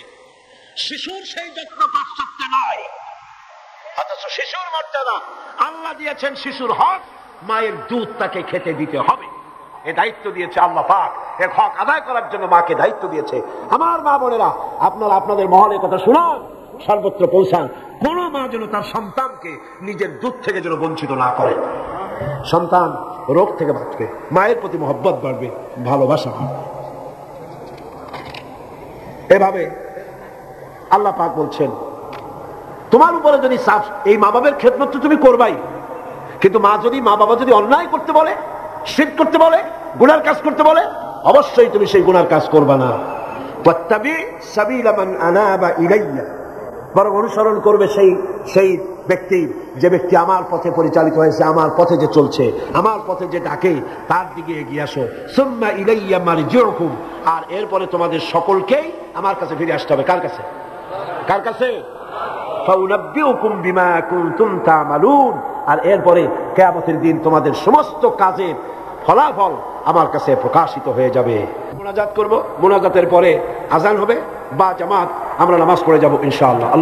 শিশুর সেই যত্ন পাশ্চাত্যে নাই। অথচ শিশুর মর্যাদা আল্লাহ দিয়েছেন, শিশুর হক, মায়ের দুধ তাকে খেতে দিতে হবে। এ দায়িত্ব দিয়েছে আল্লাহ পাক, এর হক আদায় করার জন্য মাকে দায়িত্ব দিয়েছে। আমার মা বোনেরা, আপনারা আপনাদের মহলে কথা শুনান, সর্বত্র পৌঁছান। কোন মা যেন তার সন্তানকে নিজের দুধ থেকে যেন বঞ্চিত না করে। সন্তান রোগ থেকে বাঁচবে, মায়ের প্রতি মহব্বত বাড়বে, ভালোবাসা বাড়বে। এভাবে আল্লাহ পাক বলছেন, তোমার উপরে যদি সাফ, এই মা বাবার খেদমত তো তুমি করবাই, কিন্তু মা বাবা যদি অন্যায় করতে বলে, শিরক করতে বলে, গুনার কাজ করতে বলে, অবশ্যই তুমি সেই গুনার কাজ করবা না। ওয়াত্তাবি সাবিলা মান আনাবা ইলাইয়া, বরং অনুসরণ করবে সেই ব্যক্তি, যে ব্যক্তি আমার পথে পরিচালিত হয়েছে, আমার পথে যে চলছে, আমার পথে যে ডাকে, তার দিকে এগিয়ে আসো। সুম্মা ইলাইয়া মারজিউকুম, আর এরপরে তোমাদের সকলকেই আমার কাছে ফিরে আসতে হবে। কার কাছে? কার কাছে? ফাউনাব্বিউকুম বিমা কুনতুম তা'মালুন, আর এরপরে কিয়ামতের দিন তোমাদের সমস্ত কাজের ফলাফল আমার কাছে প্রকাশিত হয়ে যাবে। মুনাজাত করব, মুনাজাতের পরে আজান হবে বা জামাত, আমরা নামাজ পড়ে যাব ইনশাআল্লাহ।